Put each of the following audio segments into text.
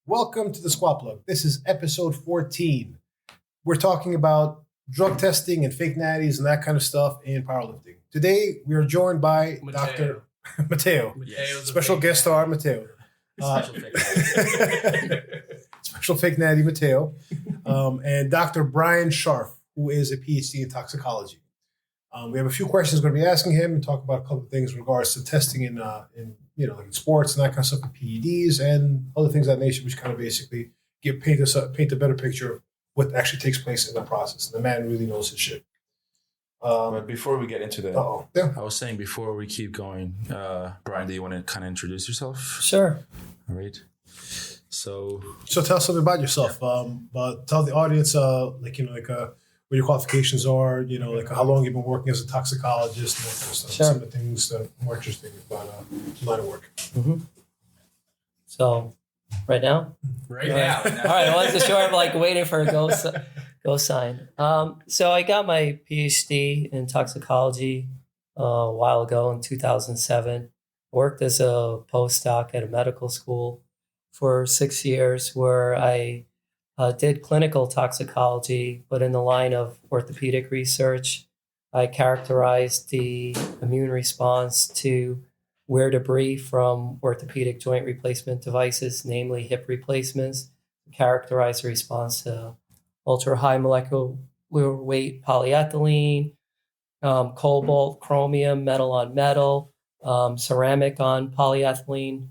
Welcome to the Squat Plug. This is episode 14. We're talking about drug testing and fake natties and that kind of stuff in powerlifting. Today, we are joined by Dr. Mateo. Special guest star, Mateo. Special fake natty, Mateo. And Dr. Brian Scharf, who is a Ph.D. in toxicology. We have a few questions we're going to be asking him and talk about a couple of things in regards to testing in sports and that kind of stuff, with PEDs and other things of that nature, which kind of basically paint a better picture of what actually takes place in the process. And the man really knows his shit. But before we get into that, I was saying before we keep going, Brian, do you want to kind of introduce yourself? Sure. All right. So tell us something about yourself. But tell the audience, what your qualifications are, how long you've been working as a toxicologist, and Sure. some of the things that are more interesting about line of work. Mm-hmm. So, right now? Right now. All right, I wasn't sure. I'm waiting for a go sign. So I got my PhD in toxicology a while ago in 2007. Worked as a postdoc at a medical school for 6 years, where I did clinical toxicology, but in the line of orthopedic research. I characterized the immune response to wear debris from orthopedic joint replacement devices, namely hip replacements. Characterized the response to ultra-high molecular weight polyethylene, cobalt, chromium, metal on metal, ceramic on polyethylene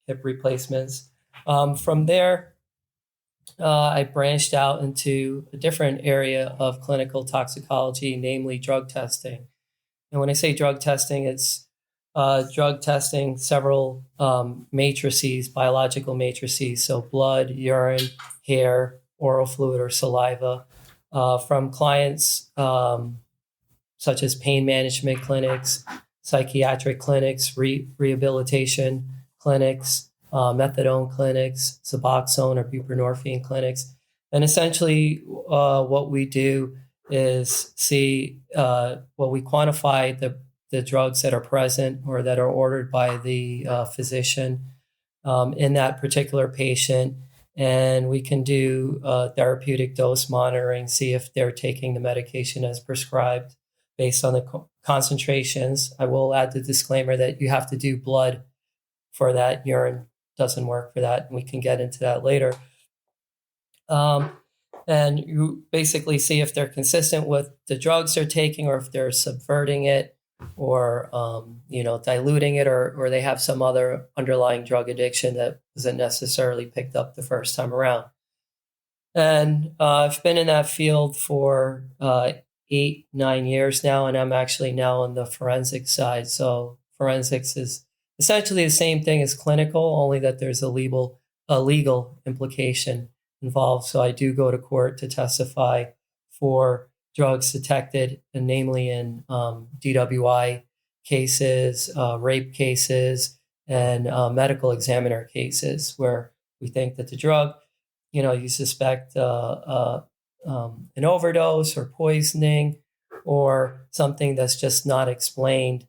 hip replacements. From there, I branched out into a different area of clinical toxicology, namely drug testing. And when I say drug testing, it's drug testing several matrices, biological matrices, so blood, urine, hair, oral fluid, or saliva, from clients such as pain management clinics, psychiatric clinics, rehabilitation clinics, methadone clinics, Suboxone or buprenorphine clinics. And essentially what we do is see what we quantify the drugs that are present or that are ordered by the physician in that particular patient. And we can do therapeutic dose monitoring, see if they're taking the medication as prescribed based on the concentrations. I will add the disclaimer that you have to do blood for that. Urine doesn't work for that, and we can get into that later. And you basically see if they're consistent with the drugs they're taking, or if they're subverting it, or diluting it, or they have some other underlying drug addiction that isn't necessarily picked up the first time around. And I've been in that field for 8-9 years now, and I'm actually now on the forensic side. So forensics is essentially the same thing as clinical, only that there's a legal implication involved. So I do go to court to testify for drugs detected, and namely in DWI cases, rape cases, and medical examiner cases, where we think that the drug, you suspect an overdose or poisoning or something that's just not explained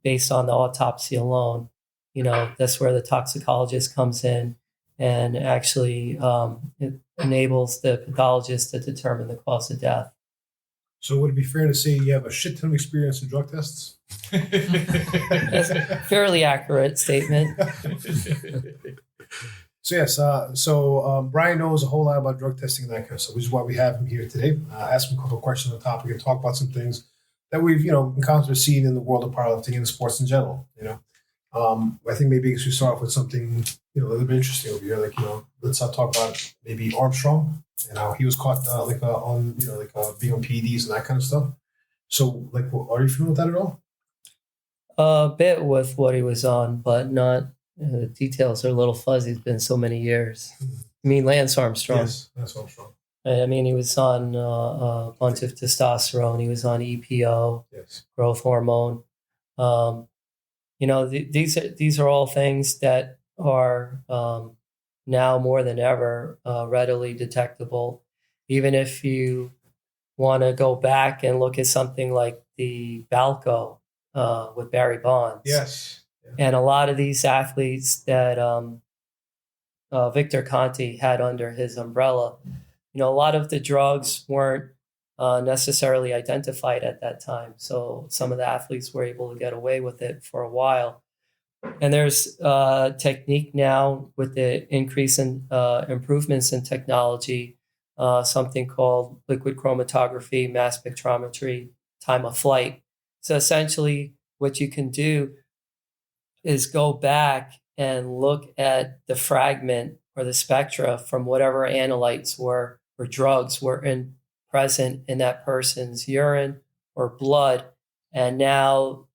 based on the autopsy alone. That's where the toxicologist comes in and actually it enables the pathologist to determine the cause of death. So would it be fair to say you have a shit ton of experience in drug tests? That's a fairly accurate statement. So yes, Brian knows a whole lot about drug testing and that kind of stuff, which is why we have him here today. Ask him a couple of questions on the topic and talk about some things that we've encountered or seen in the world of powerlifting and sports in general. I think maybe we should start off with something a little bit interesting over here. Let's talk about maybe Armstrong and how he was caught on being on PEDs and that kind of stuff. So are you familiar with that at all? A bit with what he was on, but not. The details are a little fuzzy. It's been so many years. I mean, Lance Armstrong. Yes, Lance Armstrong. I mean, he was on a bunch of testosterone. He was on EPO, yes, growth hormone. These are all things that are now more than ever readily detectable. Even if you want to go back and look at something like the Balco with Barry Bonds. Yes. And a lot of these athletes that Victor Conti had under his umbrella. A lot of the drugs weren't necessarily identified at that time. So some of the athletes were able to get away with it for a while. And there's technique now with the increase in improvements in technology, something called liquid chromatography, mass spectrometry, time of flight. So essentially what you can do is go back and look at the fragment or the spectra from whatever analytes were or drugs were present in that person's urine or blood. And now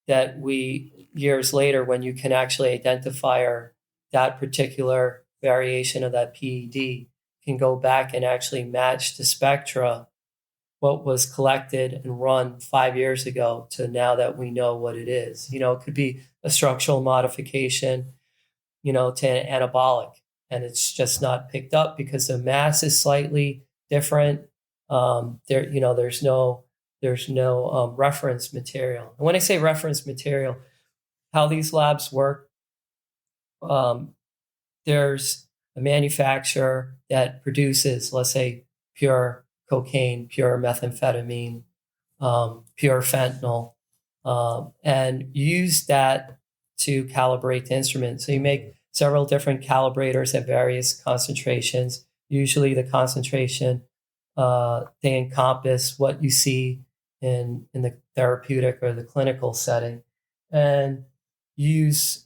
that years later, when you can actually identify that particular variation of that PED, can go back and actually match the spectra, what was collected and run 5 years ago to now that we know what it is. It could be a structural modification, to an anabolic, and it's just not picked up because the mass is slightly different. There's no reference material. And when I say reference material, how these labs work, there's a manufacturer that produces, let's say, pure cocaine, pure methamphetamine, pure fentanyl, and use that to calibrate the instrument. So you make several different calibrators at various concentrations. Usually the concentration, they encompass what you see in the therapeutic or the clinical setting, and use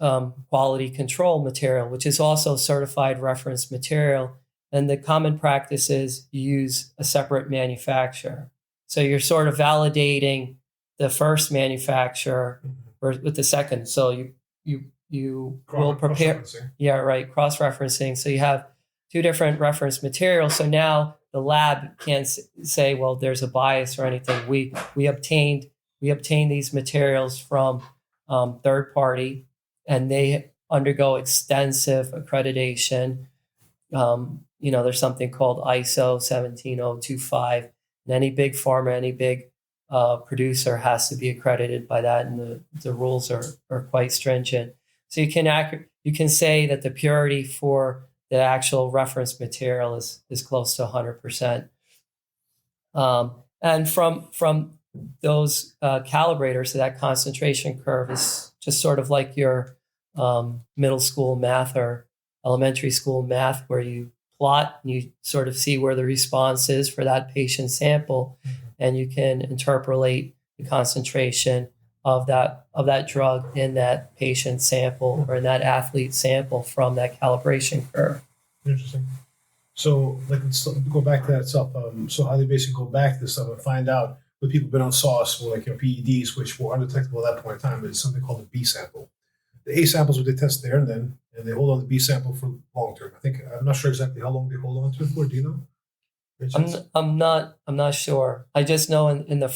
quality control material, which is also certified reference material. And the common practice is you use a separate manufacturer. So you're sort of validating the first manufacturer with the second. So you will prepare. Yeah, right. Cross-referencing. So you have two different reference materials. So now the lab can't say, well, there's a bias or anything. We obtained these materials from third party, and they undergo extensive accreditation. There's something called ISO 17025, and any big pharma, any big producer has to be accredited by that, and the rules are quite stringent. So you can say that the purity for the actual reference material is close to 100%. And from those calibrators, so that concentration curve is just sort of like your middle school math or elementary school math, where you plot and you sort of see where the response is for that patient sample, and you can interpolate the concentration of that drug in that patient sample or in that athlete sample from that calibration curve. Interesting. So, let's go back to that stuff. So, how they basically go back to this stuff and find out what people have been on sauce or PEDs, which were undetectable at that point in time, is something called the B sample. The A sample is what they test there and then, and they hold on to the B sample for long term. I'm not sure exactly how long they hold on to it for. Do you know? I'm not sure. I just know in the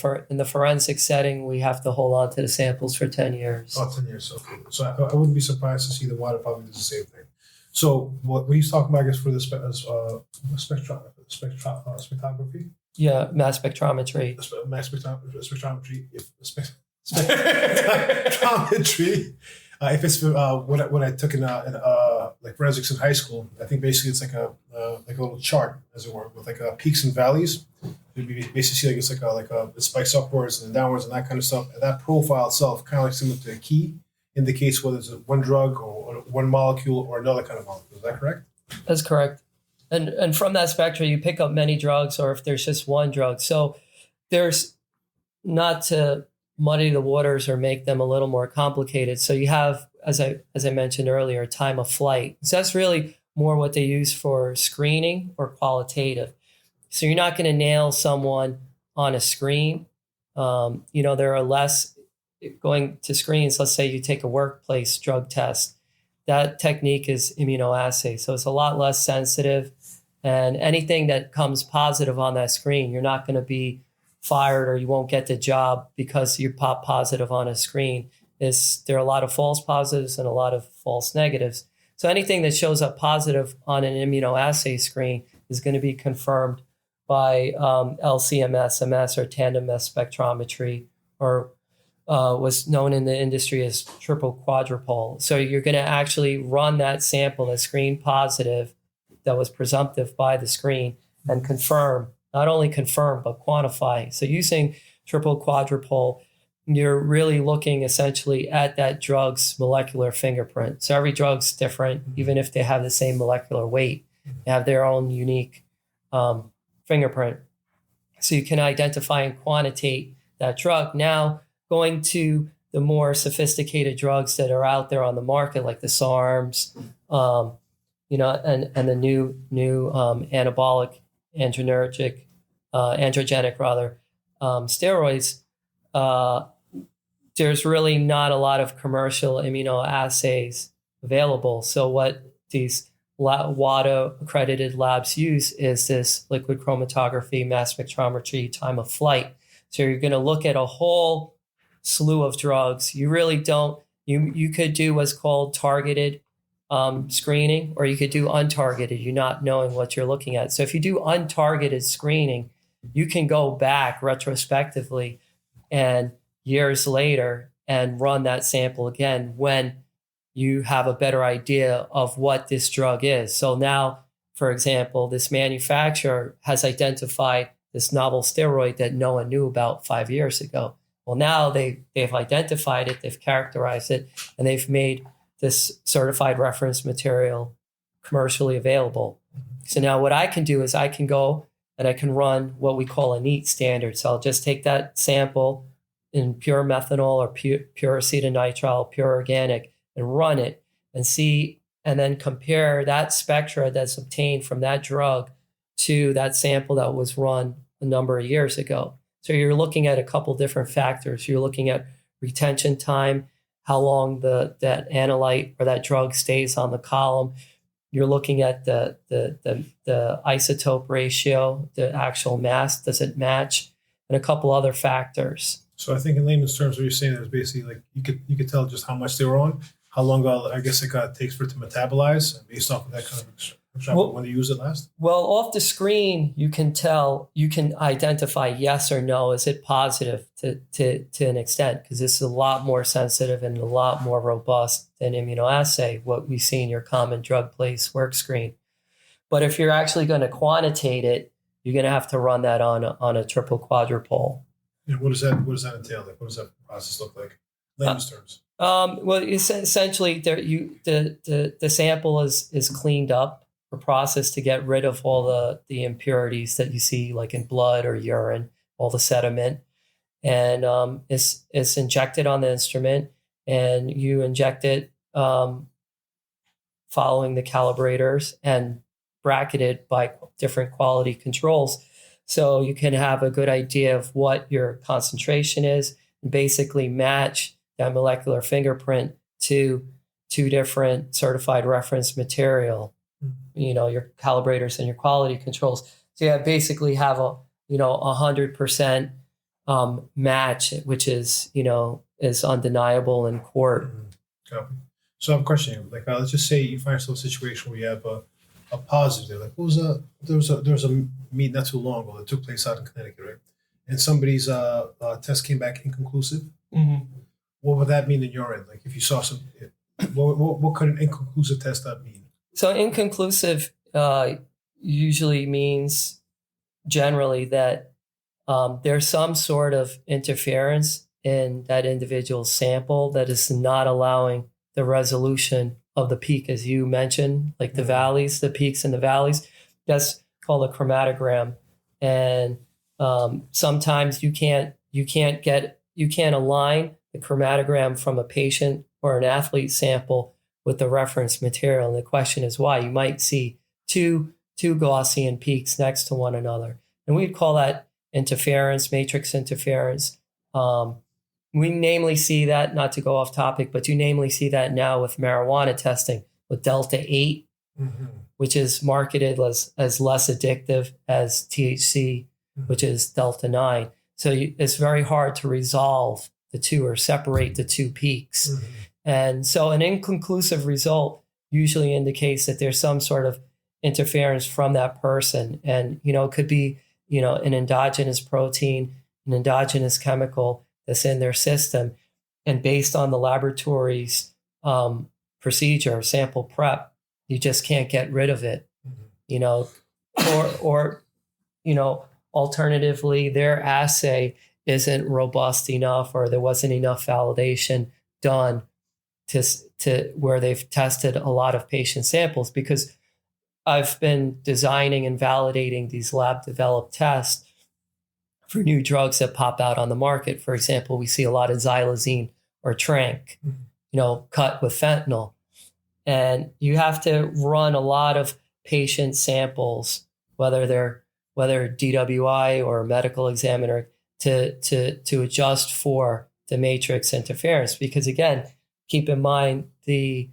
forensic setting, we have to hold on to the samples for 10 years. Oh, 10 years. Okay. So I wouldn't be surprised to see the water probably does the same thing. So what he's talking about, I guess, for the spectrography. Yeah, mass spectrometry. Mass spectrometry. Spectrometry. If it's what I took in like forensics in high school, I think basically it's like a little chart, as it were, with peaks and valleys. You'd basically see it spikes upwards and downwards and that kind of stuff. And that profile itself, kind of like similar to a key, indicates whether it's one drug or one molecule or another kind of molecule. Is that correct? That's correct. And from that spectrum, you pick up many drugs, or if there's just one drug. So there's, not to muddy the waters or make them a little more complicated. So you have, as I mentioned earlier, time of flight. So that's really more what they use for screening or qualitative. So you're not going to nail someone on a screen. There are less going to screens. Let's say you take a workplace drug test. That technique is immunoassay. So it's a lot less sensitive. And anything that comes positive on that screen, you're not going to be fired or you won't get the job because you pop positive on a screen. There are a lot of false positives and a lot of false negatives. So anything that shows up positive on an immunoassay screen is going to be confirmed by LCMS, MS, or tandem mass spectrometry, or was known in the industry as triple quadrupole. So you're going to actually run that sample that's screen positive, that was presumptive by the screen, and confirm, not only confirm, but quantify. So using triple quadrupole, you're really looking essentially at that drug's molecular fingerprint. So every drug's different, even if they have the same molecular weight, they have their own unique fingerprint. So you can identify and quantitate that drug. Now, going to the more sophisticated drugs that are out there on the market, like the SARMs, and the new anabolic androgenic steroids, there's really not a lot of commercial immunoassays available. So what these WADA accredited labs use is this liquid chromatography, mass spectrometry, time of flight. So you're going to look at a whole slew of drugs. You really don't, you could do what's called targeted screening, or you could do untargeted, you're not knowing what you're looking at. So if you do untargeted screening, you can go back retrospectively and years later and run that sample again when you have a better idea of what this drug is. So now, for example, this manufacturer has identified this novel steroid that no one knew about 5 years ago. Well, now they've identified it, they've characterized it, and they've made this certified reference material commercially available. So now what I can do is I can go and I can run what we call a neat standard. So I'll just take that sample in pure methanol or pure acetonitrile, pure organic, and run it and see, and then compare that spectra that's obtained from that drug to that sample that was run a number of years ago. So you're looking at a couple different factors. You're looking at retention time, how long that analyte or that drug stays on the column. You're looking at the isotope ratio, the actual mass, does it match, and a couple other factors. So I think in layman's terms, what you're saying is basically like you could tell just how much they were on, how long I guess it takes for it to metabolize, and based off of that kind of when you use it last. Well, off the screen, you can tell, you can identify yes or no. Is it positive to an extent? Because this is a lot more sensitive and a lot more robust than immunoassay, what we see in your common drug place work screen. But if you're actually going to quantitate it, you're going to have to run that on a triple quadrupole. And what does that entail? Like, what does that process look like? Layman's terms. Well, essentially, the sample is cleaned up or processed to get rid of all the impurities that you see, like in blood or urine, all the sediment, and it's injected on the instrument, and you inject it following the calibrators and bracketed by different quality controls. So you can have a good idea of what your concentration is and basically match that molecular fingerprint to two different certified reference material, your calibrators and your quality controls. So you basically have a 100% match, which is undeniable in court. Copy. So I'm questioning, like, let's just say you find yourself in a situation where you have a positive. Like, there was a meet not too long ago that took place out in Connecticut, right? And somebody's test came back inconclusive. Mm-hmm. What would that mean in your end? Like, if you saw some, what could an inconclusive test mean? So inconclusive usually means generally that there's some sort of interference in that individual's sample that is not allowing the resolution of the peak, as you mentioned, like the valleys, the peaks and the valleys. That's called a chromatogram. And sometimes you can't align the chromatogram from a patient or an athlete sample with the reference material. And the question is why. You might see two Gaussian peaks next to one another. And we'd call that interference, matrix interference. We namely see that, not to go off topic, but you namely see that now with marijuana testing with Delta 8, which is marketed as less addictive as THC, which is Delta 9. So it's very hard to resolve the two or separate the two peaks. And so an inconclusive result usually indicates that there's some sort of interference from that person. And, it could be, an endogenous protein, an endogenous chemical that's in their system. and based on the laboratory's procedure, sample prep, you just can't get rid of it, you know, or you know, alternatively, their assay isn't robust enough, or there wasn't enough validation done to where they've tested a lot of patient samples. Because I've been designing and validating these lab developed tests for new drugs that pop out on the market. For example, we see a lot of xylazine or tranq, you know, cut with fentanyl. And you have to run a lot of patient samples, whether DWI or medical examiner, to adjust for the matrix interference. Because again, keep in mind the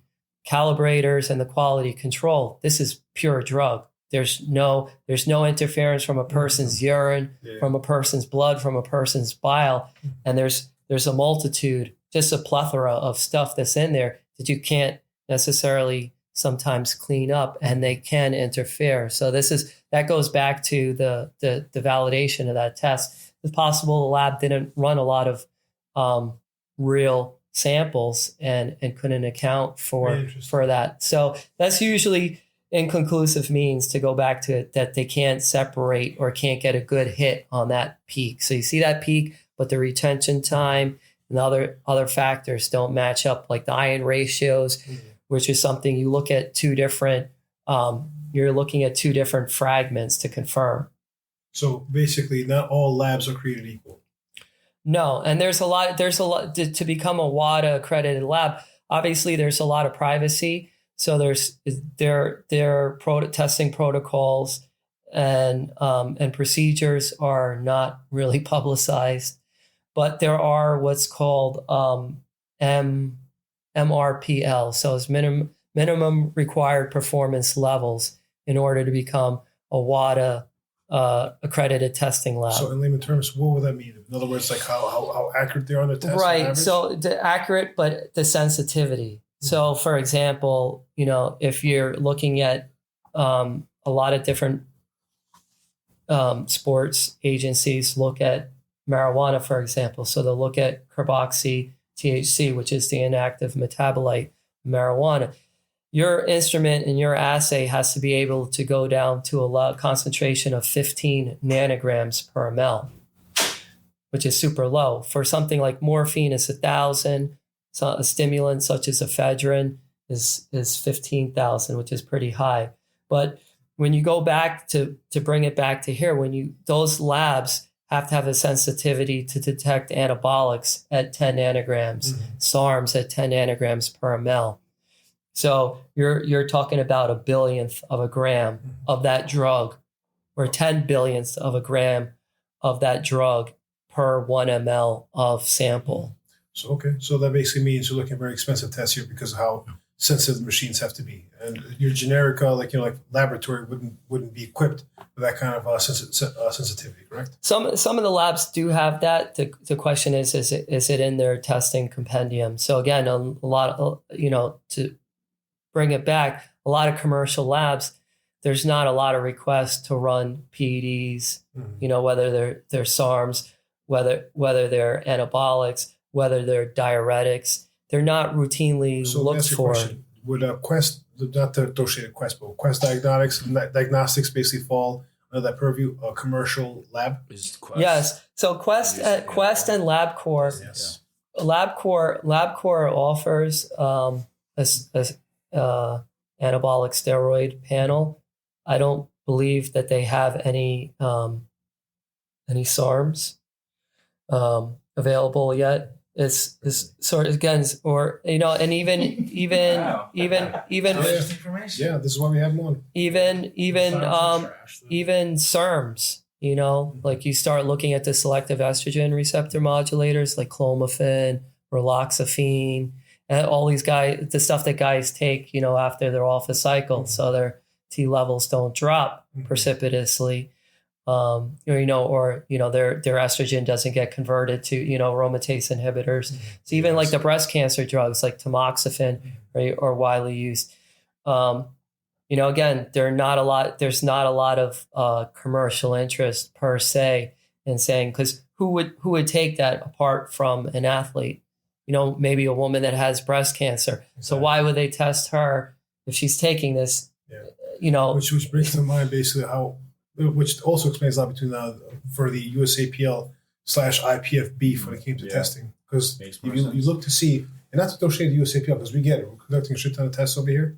calibrators and the quality control. This is pure drug. There's no interference from a person's urine, from a person's blood, from a person's bile, and there's a multitude, just a plethora of stuff that's in there that you can't necessarily sometimes clean up, and they can interfere. So that goes back to the validation of that test. It's possible the lab didn't run a lot of real samples and couldn't account for that. So that's usually inconclusive means, to go back to it, that they can't separate or can't get a good hit on that peak. So you see that peak, but the retention time and other factors don't match up, like the ion ratios, which is something you look at two different, you're looking at two different fragments to confirm. So basically, not all labs are created equal. No, and there's a lot to become a WADA accredited lab. Obviously, there's a lot of privacy. So their testing protocols and procedures are not really publicized, but there are what's called MRPL, so it's minimum required performance levels in order to become a WADA accredited testing lab. So in layman terms, what would that mean? In other words, like how accurate they are on the test? Right. So the accurate, but the sensitivity. So for example, you know, if you're looking at a lot of different sports agencies look at marijuana, for example. So they'll look at carboxy THC, which is the inactive metabolite of marijuana. Your instrument and your assay has to be able to go down to a concentration of 15 nanograms per ml, which is super low. For something like morphine, it's 1,000. So a stimulant such as ephedrine is 15,000, which is pretty high. But when you go back to bring it back to here, those labs have to have a sensitivity to detect anabolics at 10 nanograms, SARMs at 10 nanograms per ml. So you're talking about a billionth of a gram of that drug, or 10 billionths of a gram of that drug per 1 ml of sample. So, okay. So that basically means you're looking at very expensive tests here because of how sensitive the machines have to be. And your generic, like laboratory wouldn't be equipped with that kind of sensitivity, correct? Some of the labs do have that. The question is it in their testing compendium? So again, a lot of, to bring it back, a lot of commercial labs, there's not a lot of requests to run PEDs, whether they're SARMs, whether they're anabolics, whether they're diuretics. They're not routinely looked for. Would Quest, not the associated Quest, but Quest Diagnostics basically fall under that purview, a commercial lab? Yes. So Quest and LabCorp, yes. LabCorp offers anabolic steroid panel. I don't believe that they have any SARMs available yet. It's sort of, again, or and even Wow. even information. Yeah, this is why we have them on. even SERMs, like you start looking at the selective estrogen receptor modulators like clomiphene, raloxifene, and all these guys, the stuff that guys take, after they're off a cycle, so their T levels don't drop precipitously. Their estrogen doesn't get converted to, aromatase inhibitors. So even like the breast cancer drugs like tamoxifen, right, are widely used. Again, there's not a lot of commercial interest per se in saying, because who would take that apart from an athlete? maybe a woman that has breast cancer. Exactly. So why would they test her if she's taking this? Yeah. Which brings to mind basically which also explains a lot between for the USAPL/IPF beef when it came to testing. Because you look to see, and not to throw shade at the USAPL, because we get it. We're conducting a shit ton of tests over here.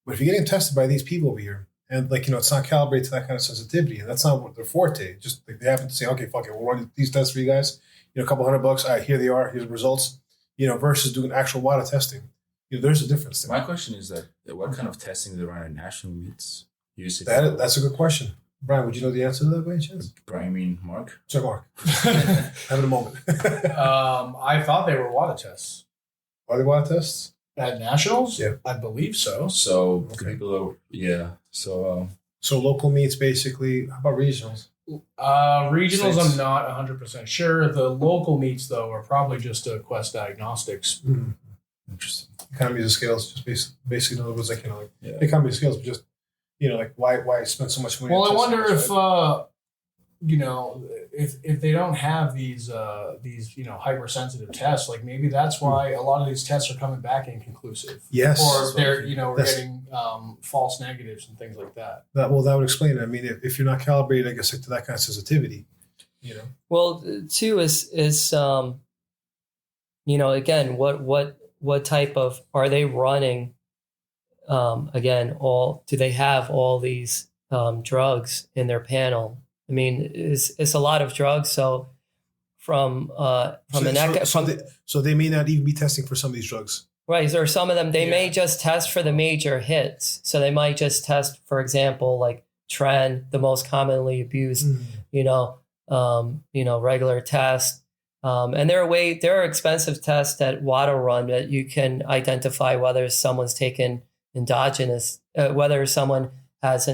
But if you're getting tested by these people over here, and it's not calibrated to that kind of sensitivity, and that's not what their forte. Just like they happen to say, okay, fuck it, we'll run these tests for you guys. A couple $100. All right, here they are. Here's the results. Versus doing actual water testing. There's a difference there. My question is that what kind of testing do they run at national meets? That's a good question. Brian, would you know the answer to that by any chance? Brian, I mean Mark? Sorry, Mark. Having a moment. I thought they were water tests. Are they water tests? At nationals? Yeah. I believe so. So Okay. people are, So local meets basically. How about regionals? Regionals, States. I'm not 100% sure. The local meets, though, are probably just a Quest Diagnostics. Mm-hmm. interesting. Economies of scales, just basically, in other words, Yeah. economies of scales, but just, why spend so much money? Well, on I wonder testing, if they don't have these hypersensitive tests, like maybe that's why a lot of these tests are coming back inconclusive. Yes. Or they're we're That's- getting false negatives and things like that. that would explain it. I mean, if you're not calibrated, I guess, to that kind of sensitivity, Well, too is again, what type of are they running? Again, do they have all these drugs in their panel? I mean, it's a lot of drugs. So so they may not even be testing for some of these drugs. right, or some of them they may just test for the major hits. So they might just test, for example, like Tren, the most commonly abused, regular test. And there are expensive tests that WADA run that you can identify whether someone's taken endogenous, whether someone has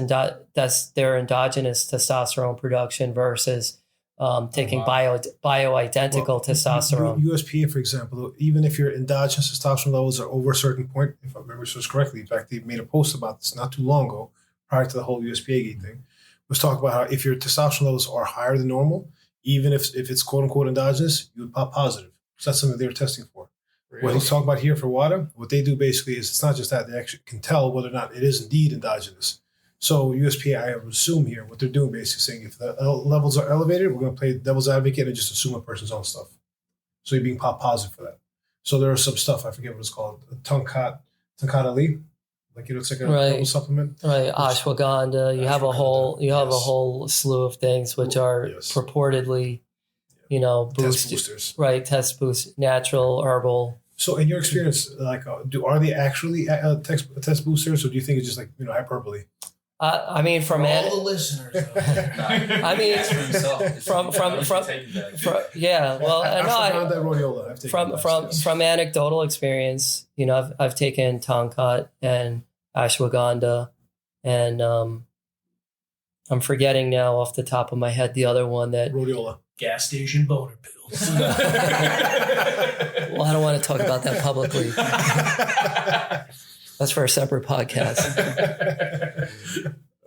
that's their endogenous testosterone production versus taking bioidentical testosterone. USPA, for example, even if your endogenous testosterone levels are over a certain point, if I remember this correctly, in fact, they made a post about this not too long ago, prior to the whole USPA gate thing, was talking about how if your testosterone levels are higher than normal, even if it's quote unquote endogenous, you would pop positive. So that's something they were testing for. Really? What he's talking about here for WADA, what they do basically is it's not just that, they actually can tell whether or not it is indeed endogenous. So USPA, I would assume here, what they're doing basically saying if the levels are elevated, we're going to play devil's advocate and just assume a person's own stuff. So you're being pop positive for that. So there are some stuff, I forget what it's called, Tonkat Ali, it's like a double supplement. Right, ashwagandha. You have a whole slew of things which are purportedly, Test boosters. Right, test boost, natural, herbal. So in your experience, are they actually test boosters, or do you think it's just hyperbole? I mean, from all the listeners. I mean, from anecdotal experience, I've taken Tonkat and ashwagandha, and I'm forgetting now off the top of my head the other one that rhodiola. Gas station boner pills. Well, I don't want to talk about that publicly. That's for a separate podcast.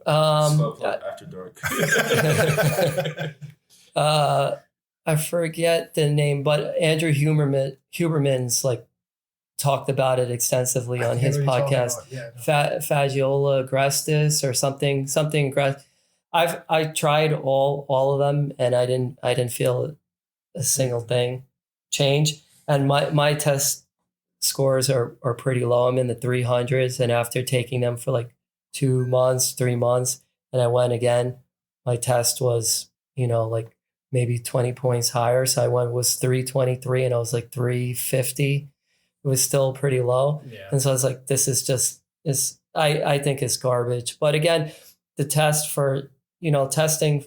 After dark. I forget the name, but Andrew Huberman's talked about it extensively on his podcast. Fasciola agrestis or something. I tried all of them and I didn't feel a single thing change. And my test scores are pretty low. I'm in the 300s, and after taking them for 2 months, 3 months, and I went again, my test was, maybe 20 points higher. So was 323 and I was 350. It was still pretty low. Yeah. And so I was like, this is I think it's garbage. But again, the test for, testing,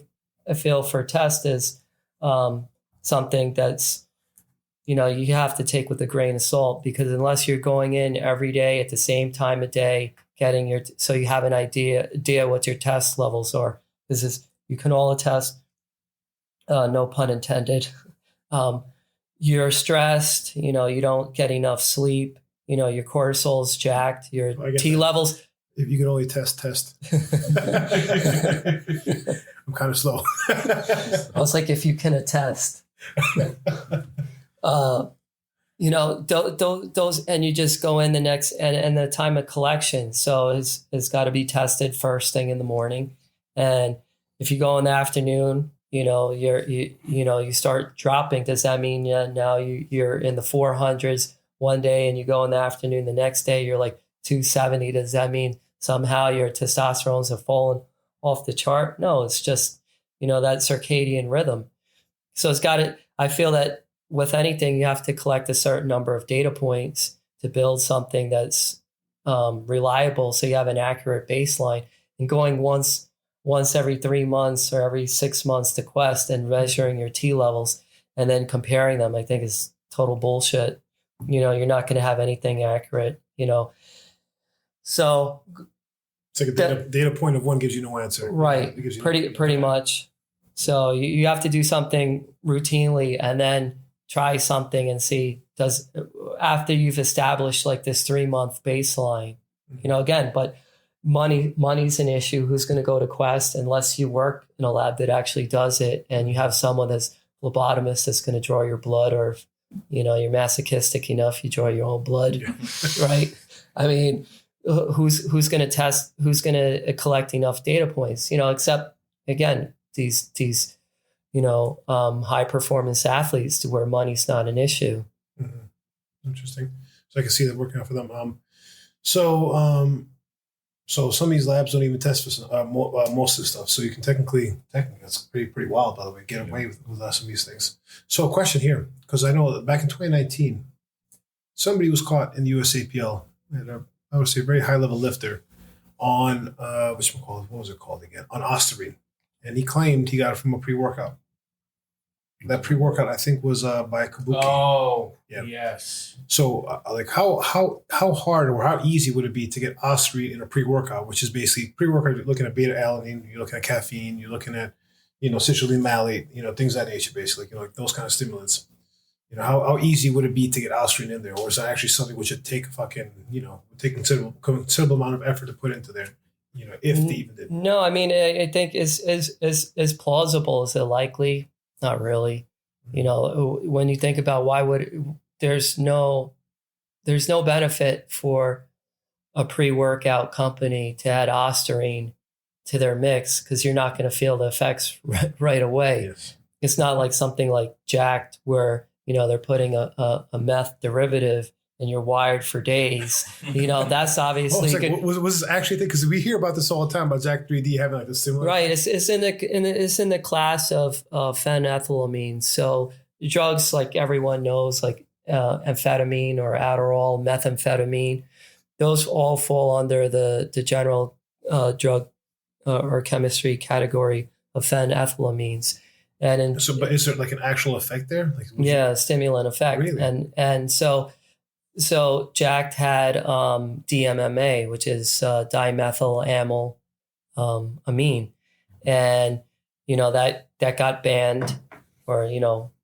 I feel for test is something that's, you have to take with a grain of salt, because unless you're going in every day at the same time of day, so you have an idea what your test levels are. You can all attest, no pun intended. You're stressed, you don't get enough sleep, your cortisol's jacked, your T levels. If you can only test. I'm kind of slow. I was like, if you can attest. those, and you just go in the next and the time of collection. So it's got to be tested first thing in the morning, and if you go in the afternoon, you start dropping. Does that mean now you're in the 400s one day, and you go in the afternoon the next day you're like 270? Does that mean somehow your testosterones have fallen off the chart? No, it's just that circadian rhythm. So I feel that with anything, you have to collect a certain number of data points to build something that's reliable, so you have an accurate baseline. And going once every 3 months or every 6 months to Quest and measuring your T levels and then comparing them, I think is total bullshit. You're not going to have anything accurate. So it's like a data point of one gives you no answer. Right. Pretty much. So you have to do something routinely and then try something and see after you've established like this 3-month baseline, again, but money's an issue. Who's going to go to Quest unless you work in a lab that actually does it and you have someone that's phlebotomist that's going to draw your blood, or you're masochistic enough, you draw your own blood, right? I mean, who's going to test, who's going to collect enough data points, except again, these high performance athletes to where money's not an issue. Mm-hmm. Interesting. So I can see that working out for them. So some of these labs don't even test for most of the stuff. So you can technically that's pretty wild, by the way, get away with some of these things. So a question here, because I know that back in 2019, somebody was caught in the USAPL, and I would say a very high level lifter on what was it called again? On Ostarine, and he claimed he got it from a pre-workout. That pre-workout, I think, was by Kabuki. Oh, yeah. Yes. So, how hard or how easy would it be to get Ostarine in a pre-workout, which is basically pre-workout? You're looking at beta-alanine, you're looking at caffeine, you're looking at, citrulline malate, things of that nature, basically, like those kind of stimulants. How easy would it be to get Ostarine in there, or is that actually something which would take take considerable amount of effort to put into there? If they even did. No, I mean, I think is plausible. Is it likely? Not really. When you think about there's no benefit for a pre-workout company to add Ostarine to their mix, because you're not going to feel the effects right away. Yes. It's not like something like Jacked where, they're putting a meth derivative and you're wired for days. That's obviously was this actually a thing? Because we hear about this all the time about Jack 3D having like a similar. Right. It's in the class of phenethylamine. So drugs, like everyone knows, like amphetamine or Adderall, methamphetamine, those all fall under the general drug or chemistry category of phenethylamines. But is there like an actual effect there? Stimulant effect. Really? And so Jacked had DMMA, which is dimethylamyl amine, and that got banned, or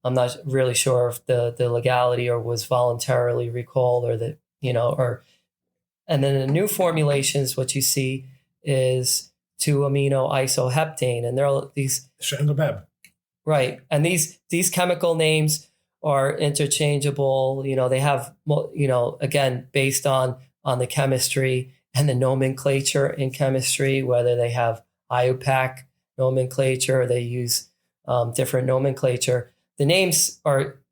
I'm not really sure if the legality or was voluntarily recalled, or that and then the new formulations, what you see is 2-amino isoheptane, and there are these Shanlabab. Right. And these chemical names are interchangeable. They have, again, based on the chemistry and the nomenclature in chemistry, whether they have IUPAC nomenclature, or they use different nomenclature. The names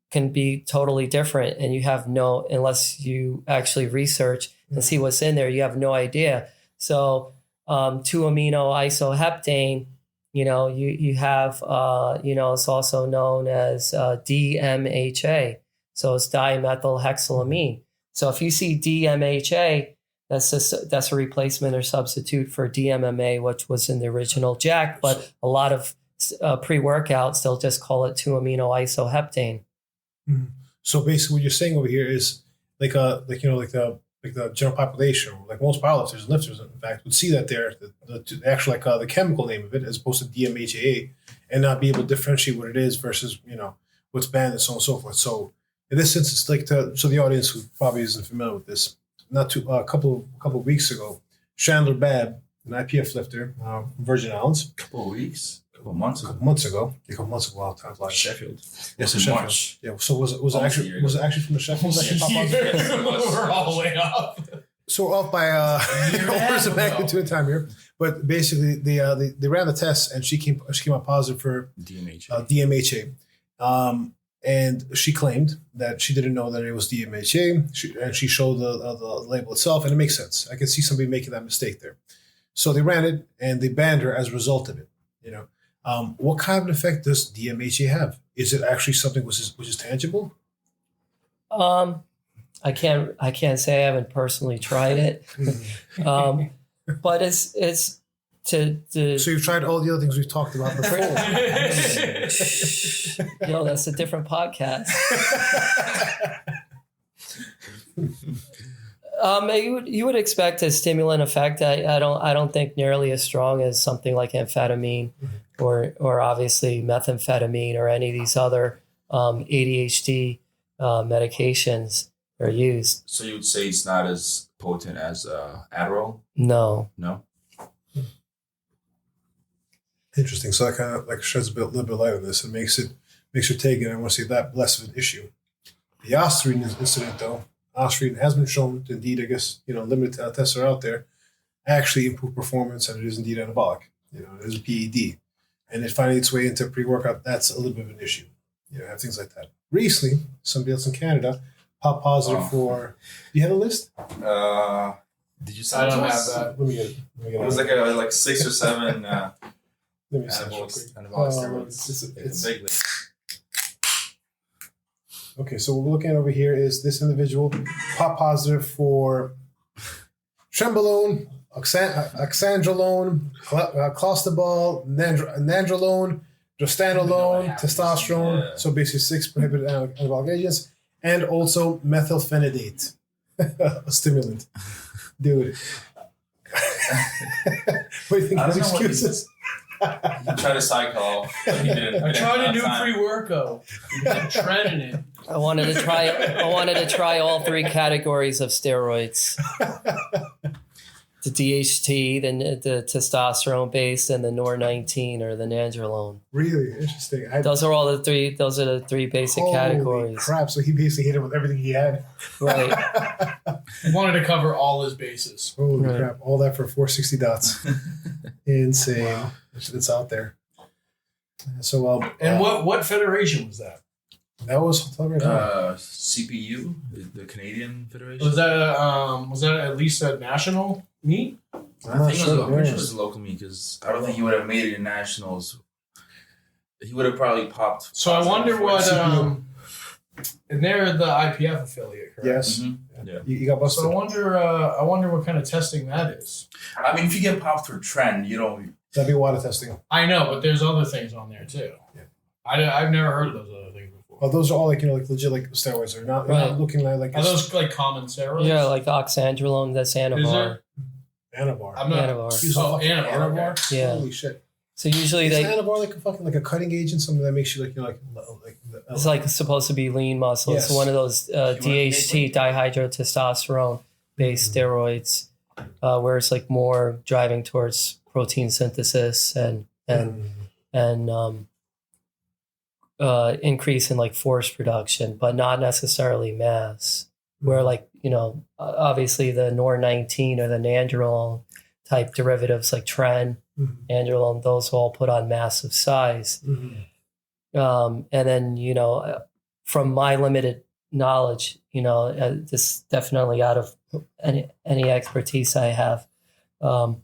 can be totally different, and you have unless you actually research and see what's in there, you have no idea. So 2-amino isoheptane, you have, it's also known as DMHA. So it's dimethylhexylamine. So if you see DMHA, that's a replacement or substitute for DMMA, which was in the original Jack. But a lot of pre-workouts, they'll just call it 2-amino isoheptane. Mm-hmm. So basically, what you're saying over here is like the general population, like most powerlifters and lifters, in fact, would see that there, the actual the chemical name of it, as opposed to DMHA, and not be able to differentiate what it is versus what's banned and so on and so forth. So in this sense, it's like so the audience who probably isn't familiar with this, a couple of weeks ago, Chandler Babb, an IPF lifter, Virgin Islands, Couple of weeks. A couple months a ago. couple months ago. Wow, time flies. Sheffield. Yes, in Sheffield. March. Yeah. So was it Almost a actually year ago. from the Sheffield? We're all the way up. So we're off by year and a half orders of ago. magnitude in time here. But basically, they ran the tests and she came out positive for DMHA. And she claimed that she didn't know that it was DMHA, and she showed the label itself, and it makes sense. I can see somebody making that mistake there. So they ran it, and they banned her as a result of it. What kind of effect does DMHA have? Is it actually something which is tangible? I can't say I haven't personally tried it, but it's to So you've tried all the other things we've talked about before. that's a different podcast. You would expect a stimulant effect. I don't think nearly as strong as something like amphetamine or obviously methamphetamine or any of these other ADHD medications are used. So you would say it's not as potent as Adderall? No. Interesting. So that kind of like sheds a little bit of light on this and makes her take it. I want to say that less of an issue. The ostarine incident, though, ostarine has been shown to indeed, I guess, limited tests are out there, actually improve performance, and it is indeed anabolic. It is a PED, and it finding its way into pre-workout. That's a little bit of an issue. Have things like that. Recently, somebody else in Canada popped positive for. You had a list? Did you I send don't it to have us? that. Let me get it. It was like 6 or 7 Let me see it real quick. anabolic steroids. It's a big list. Okay, so what we're looking at over here is this individual pop positive for Trenbolone, Oxandrolone, Clostebol, Nandrolone, Drostanolone, testosterone. Yeah. So basically 6 prohibited anabolic agents, and also methylphenidate, a stimulant. Dude. What do you think I of don't his know what excuses? He tried to cycle, but he didn't. I tried to do pre-workout. I'm trending it. I wanted to try all 3 categories of steroids. The DHT, the testosterone based, and the NOR19 or the nandrolone. Really interesting. Those are the 3 basic Holy categories. crap! So he basically hit him with everything he had. Right. He wanted to cover all his bases. Holy Right. crap! All that for 460 dots. Insane. Wow. It's out there. So And what federation was that? that was CPU, the Canadian Federation. Was that at least a national meet? I'm I not think sure. I'm pretty sure it was a local meet because I don't think he would have made it in nationals. He would have probably popped. So I wonder what CPU. and they're the IPF affiliate, correct? Yes. Mhm. Yeah. You got busted. So I wonder what kind of testing that is. I mean, if you get popped for trend, you don't. That'd be water testing. I know, but there's other things on there too. Yeah. I've never heard of those other things before. Well, those are all like legit like steroids. They're not, they're not Right. looking like Are those like common steroids? Yeah, like oxandrolone, that's Anavar. Anabar. I'm not. Anavar. Use Oh, fucking Anavar. Okay. Yeah. Holy shit! So usually Is they Anabar like a fucking like a cutting agent? Something that makes you it's like supposed to be lean muscle. Yes. It's one of those DHT, dihydrotestosterone based steroids, where it's like more driving towards protein synthesis and increase in like force production, but not necessarily mass. Where like obviously the NOR19 or the nandrolone type derivatives like tren, nandrolone, those all put on massive size. And then, from my limited knowledge, this definitely out of any expertise I have, from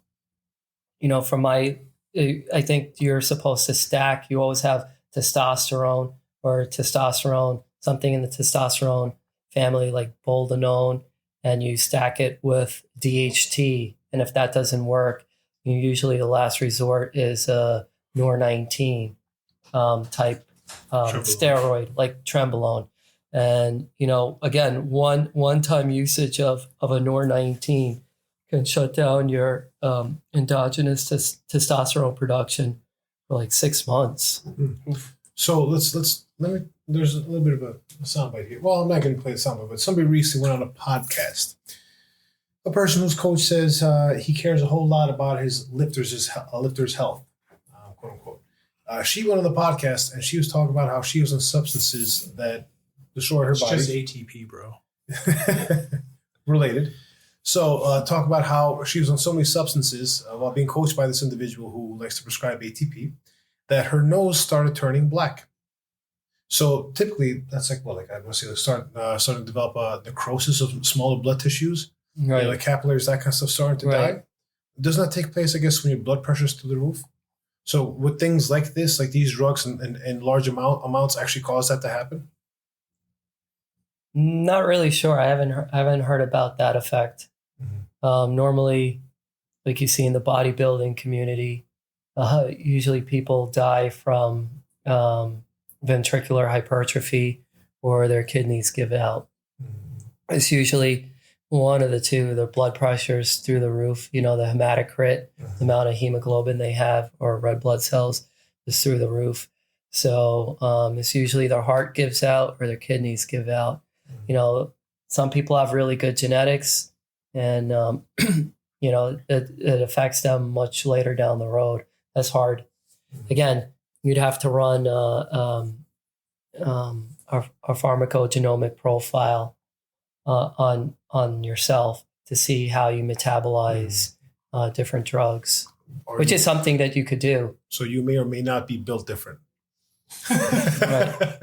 my, I think you're supposed to stack, you always have testosterone or testosterone, something in the testosterone family like boldenone, and you stack it with DHT. And if that doesn't work, usually the last resort is NOR19 type steroid like Trenbolone. And again, one time usage of a NOR19 can shut down your endogenous testosterone production for like 6 months. So let me. There's a little bit of a soundbite here. Well, I'm not going to play the soundbite, but somebody recently went on a podcast. A person whose coach says he cares a whole lot about his lifter's health, quote unquote. She went on the podcast and she was talking about how she was on substances that destroyed her body. It's just ATP, bro. Related. So talk about how she was on so many substances while being coached by this individual who likes to prescribe ATP that her nose started turning black. So typically that's like, well, like I must say, starting to develop necrosis of smaller blood tissues, Right. like capillaries, that kind of stuff starting to Right. die. Does not take place, I guess, when your blood pressure is through the roof. So with things like this, like these drugs and large amounts actually cause that to happen. Not really sure. I haven't heard about that effect. Normally, like you see in the bodybuilding community, usually people die from ventricular hypertrophy or their kidneys give out. It's usually one of the two. Their blood pressure's through the roof. The hematocrit, the amount of hemoglobin they have or red blood cells is through the roof. So it's usually their heart gives out or their kidneys give out. Some people have really good genetics and, it affects them much later down the road. That's hard. Again, you'd have to run a pharmacogenomic profile on yourself to see how you metabolize different drugs, which is something that you could do. So you may or may not be built different. Right.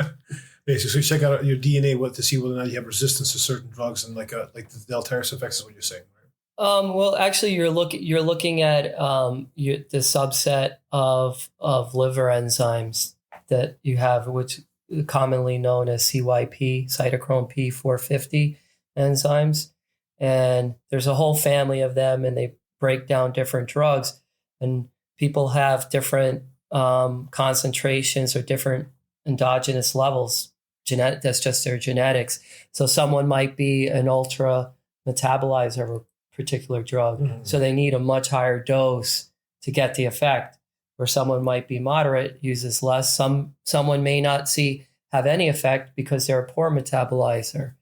Basically, so check out your DNA to see whether or not you have resistance to certain drugs and like the deleterious effects is what you're saying, right? Well, actually, you're looking at the subset of liver enzymes that you have, which is commonly known as CYP, cytochrome P450 enzymes, and there's a whole family of them, and they break down different drugs, and people have different concentrations or different endogenous levels. That's just their genetics. So someone might be an ultra metabolizer of a particular drug. So they need a much higher dose to get the effect. Or someone might be moderate, uses less. Someone may not have any effect because they're a poor metabolizer.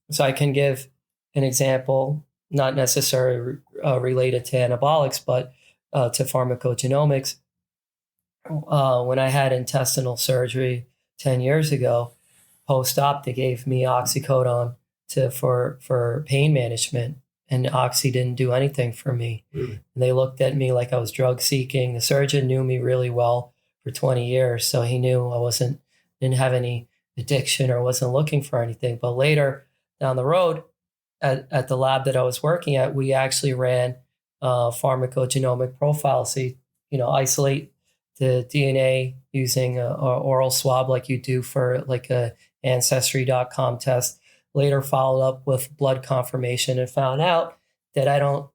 So I can give an example, not necessarily related to anabolics, but to pharmacogenomics. When I had intestinal surgery 10 years ago, post-op, they gave me oxycodone for pain management, and oxy didn't do anything for me. Really? And they looked at me like I was drug seeking. The surgeon knew me really well for 20 years, so he knew I didn't have any addiction or wasn't looking for anything. But later down the road, at the lab that I was working at, we actually ran pharmacogenomic profiles. So isolate the DNA using an oral swab like you do for like a Ancestry.com test. Later followed up with blood confirmation and found out that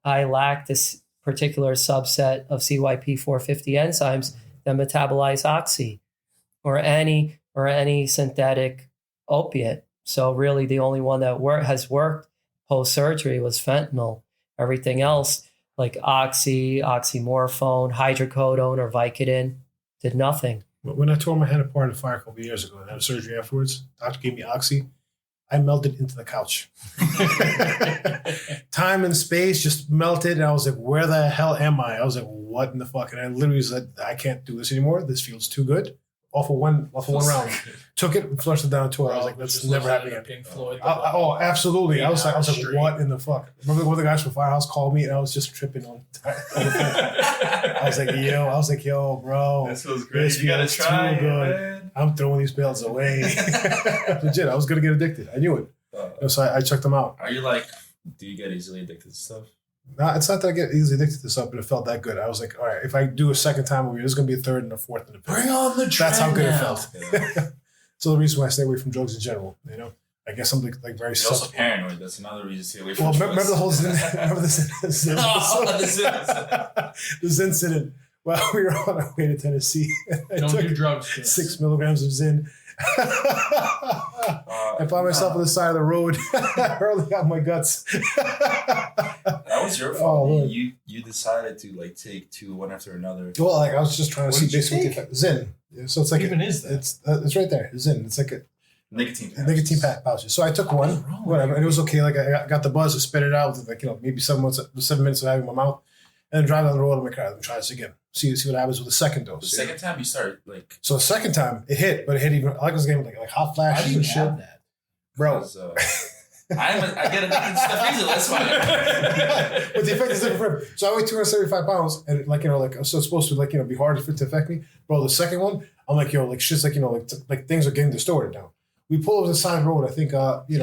I lack this particular subset of CYP450 enzymes that metabolize oxy or any synthetic opiate. So really the only one that has worked post-surgery was fentanyl. Everything else like oxy, oxymorphone, hydrocodone, or Vicodin did nothing. When I tore my hand apart in a fire a couple of years ago and had surgery afterwards, doctor gave me oxy. I melted into the couch. Time and space just melted, and I was like, where the hell am I? I was like, what in the fuck? And I literally said, I can't do this anymore. This feels too good. Off of one round. Took it and flushed it down the toilet. I was like, that's never happening again. Pink Floyd. Absolutely. I was like, Street. what in the fuck? Remember one of the guys from Firehouse called me and I was just tripping on I was like, yo, bro. This was great. This You gotta feels try too it, good. man. I'm throwing these pills away. Legit, I was gonna get addicted. I knew it. So I checked them out. Are you do you get easily addicted to stuff? No, it's not that I get easily addicted to stuff, but it felt that good. I was like, all right, if I do a second time over here, there's gonna be a third and a fourth and a fifth. Bring on the trend. That's how good it now. felt. Yeah. So the reason why I stay away from drugs in general, I guess I'm like very You're also susceptible. paranoid. That's another reason to stay away from Well, drugs. remember the whole remember this this incident while we were on our way to Tennessee. I Don't took do drugs. Chris. 6 milligrams of Zyn. I found myself on the side of the road, hurling out my guts. That was your Oh, fault. Lord. You decided to take two one after another. Well, I was just trying to What see did you basically take? the effect. Zyn. Yeah, so it's like Even is that? it's right there. Zyn. It's like a Nicotine pouches. nicotine pouches. So I took one, wrong with whatever, you? and it was okay. Like I got the buzz, I spit it out with maybe 7 minutes of having it in my mouth. and then drive down the road. I'm like, all right, let me try this again. See what happens with the second dose. The second time you start like. So the second time it hit, but it hit even. I like this game like hot flashes How do you and shit, have that? bro. I get it in the that's fine. But the effect is different for him. So I weigh 275 pounds, and so it's supposed to be hard for it to affect me, bro. The second one, I'm like, yo, like shit's like like things are getting distorted now. We pull over the side road. I think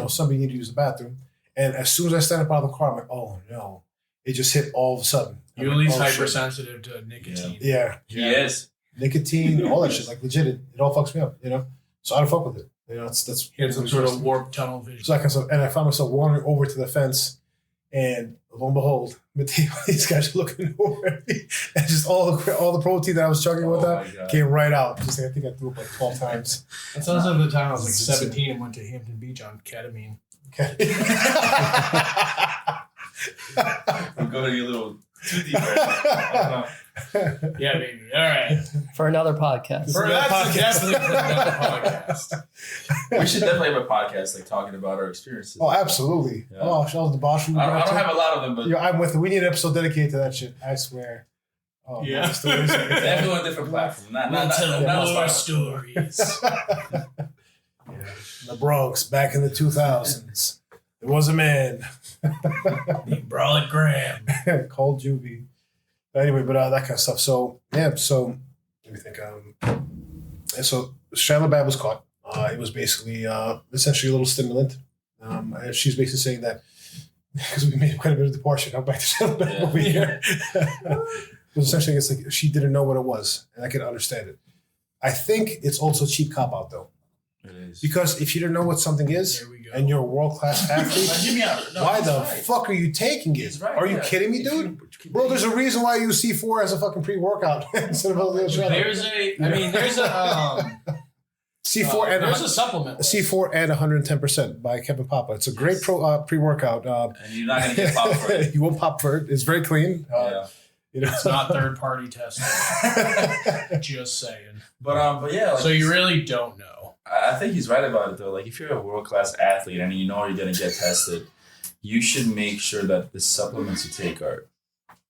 somebody needed to use the bathroom, and as soon as I stand up out of the car, I'm like, oh no, it just hit all of a sudden. Ylli's hypersensitive to nicotine. Yeah, he is. Nicotine, all that shit, like legit, it all fucks me up, So I don't fuck with it. That's he had some sort of warped tunnel vision. So I found myself wandering over to the fence, and lo and behold, Mateo, these guys are looking over at me, and just all the protein that I was chugging with that came right out. Just I think I threw up like 12 times. That sounds like the time I was like 17 and went to Hampton Beach on ketamine. I'm going a little too deep right now. Yeah, baby. All right. For another podcast. Definitely for another podcast. We should definitely have a podcast like talking about our experiences. Oh, absolutely. Yeah. Oh, shout out to the Bosch. I don't have a lot of them, but I'm with it. We need an episode dedicated to that shit. I swear. Oh, yeah. Definitely on a different platform. Not more stories. The Bronx back in the 2000s. There was a man. Brolic Graham. Called Juvie. Anyway, but that kind of stuff. So, yeah, so let me think. And so Shia LaBeouf was caught. It was basically essentially a little stimulant. And she's basically saying that because we made quite a bit of departure. Now back to Shia LaBeouf over here. It was essentially, it's like she didn't know what it was, and I can understand it. I think it's also a cheap cop out though. It is. Because if you don't know what something is and you're a world-class athlete, why the fuck are you taking it? Right, are you kidding me, dude? Bro, there's a reason why I use C4 as a fucking pre-workout instead of all the other there's a C4 and there's a supplement. C4 and 110% by Kevin Papa. It's a great pre-workout. And you're not going to get popped for it. You won't pop for it. It's very clean. It's not third-party testing. Just saying. But yeah. So you really don't know. I think he's right about it though. Like if you're a world-class athlete and you know you're going to get tested, you should make sure that the supplements you take are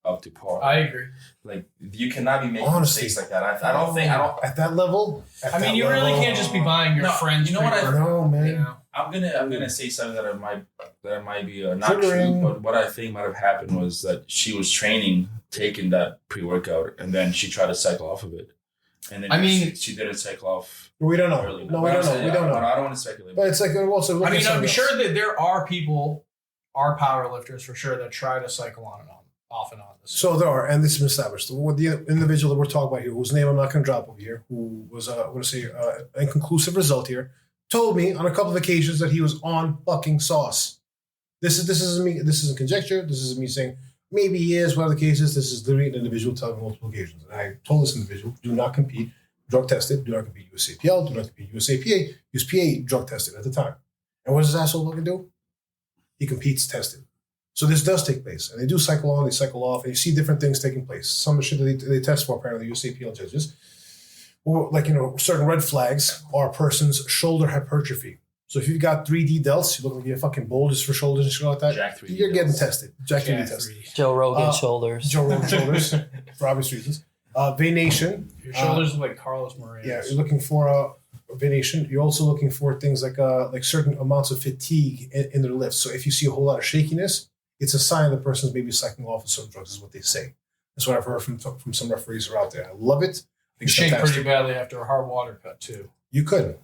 up to par. I agree. Like you cannot be making mistakes like that. I don't at that level. You really can't just be buying your friends. You know what? No, man. I'm gonna say something that might be not true, but what I think might have happened was that she was taking that pre-workout, and then she tried to cycle off of it, and then she didn't cycle off. We don't know. No, we don't know. We don't know. I don't want to speculate. But it's like also. I'm sure that there are people, power lifters for sure, that try to cycle on and off and on. So there are, and this has been established. The individual that we're talking about here, whose name I'm not going to drop over here, who was inconclusive result here, told me on a couple of occasions that he was on fucking sauce. This isn't me. This isn't conjecture. This isn't me saying maybe he is. Whatever the case is, this is literally an individual telling me multiple occasions. And I told this individual, do not compete drug tested, do not compete USAPL, do not compete USAPA, use PA drug tested at the time. And what does this asshole fucking do? He competes tested. So this does take place. And they do cycle on, they cycle off, and you see different things taking place. Some of the shit that they test for, apparently, USAPL judges, or certain red flags are a person's shoulder hypertrophy. So if you've got 3D delts, you look like you have fucking boulders for shoulders and shit like that, you're getting tested. Jack 3D tested. Joe Rogan shoulders. Joe Rogan shoulders, for obvious reasons. Venation. Your shoulders look like Carlos Moreira. Yeah, you're looking for venation. You're also looking for things like certain amounts of fatigue in their lifts. So if you see a whole lot of shakiness, it's a sign the person's maybe cycling off of certain drugs, is what they say. That's what I've heard from some referees who are out there. I love it. You shake pretty badly after a hard water cut too. You could,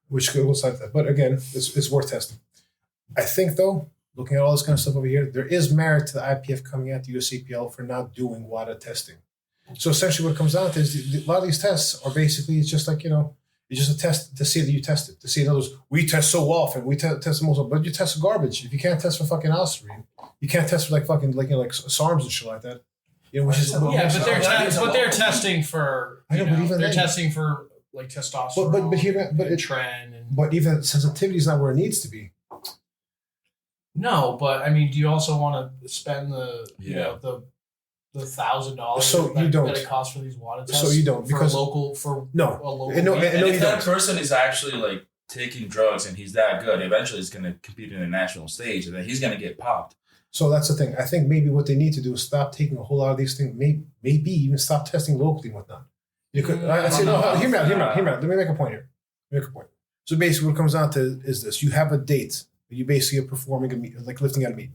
which could look like that. But again, it's worth testing. I think though, looking at all this kind of stuff over here, there is merit to the IPF coming at the USAPL for not doing WADA testing. So essentially what it comes down to is a lot of these tests are basically, it's just like, it's just a test to see that you tested. To see, in other words, we test so often, we test the most often, but you test for garbage. If you can't test for fucking aspirin, you can't test for like SARMs and shit like that. But they're testing for, they're testing for like testosterone, but even sensitivity is not where it needs to be. No, but I mean, do you also want to spend the $1,000 so you don't. that it costs for these WADA tests? So you don't, because a local. If that person is actually like taking drugs and he's that good, eventually he's going to compete in a national stage, and then he's going to get popped. So that's the thing. I think maybe what they need to do is stop taking a whole lot of these things. Maybe even stop testing locally and whatnot. You could. I say no. Hear me out. Let me make a point here. So basically, what it comes down to is this: you have a date. You basically are performing a meet, like lifting at a meet.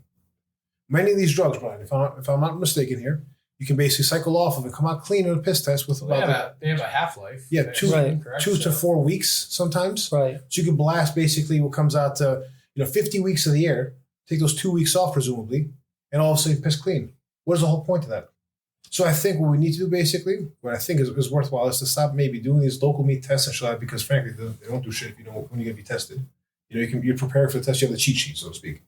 Many of these drugs, Brian, if I'm not mistaken here, you can basically cycle off of it, come out clean on a piss test with about they have a half-life. Yeah, 2 to 4 weeks sometimes. Right. So you can blast basically what comes out to 50 weeks of the year. Take those 2 weeks off, presumably, and all of a sudden piss clean. What is the whole point of that? So I think what we need to do, basically, what I think is worthwhile, is to stop maybe doing these local meat tests and shit like that, because frankly, they don't do shit if you know when you're going to be tested. You're prepared for the test. You have the cheat sheet, so to speak.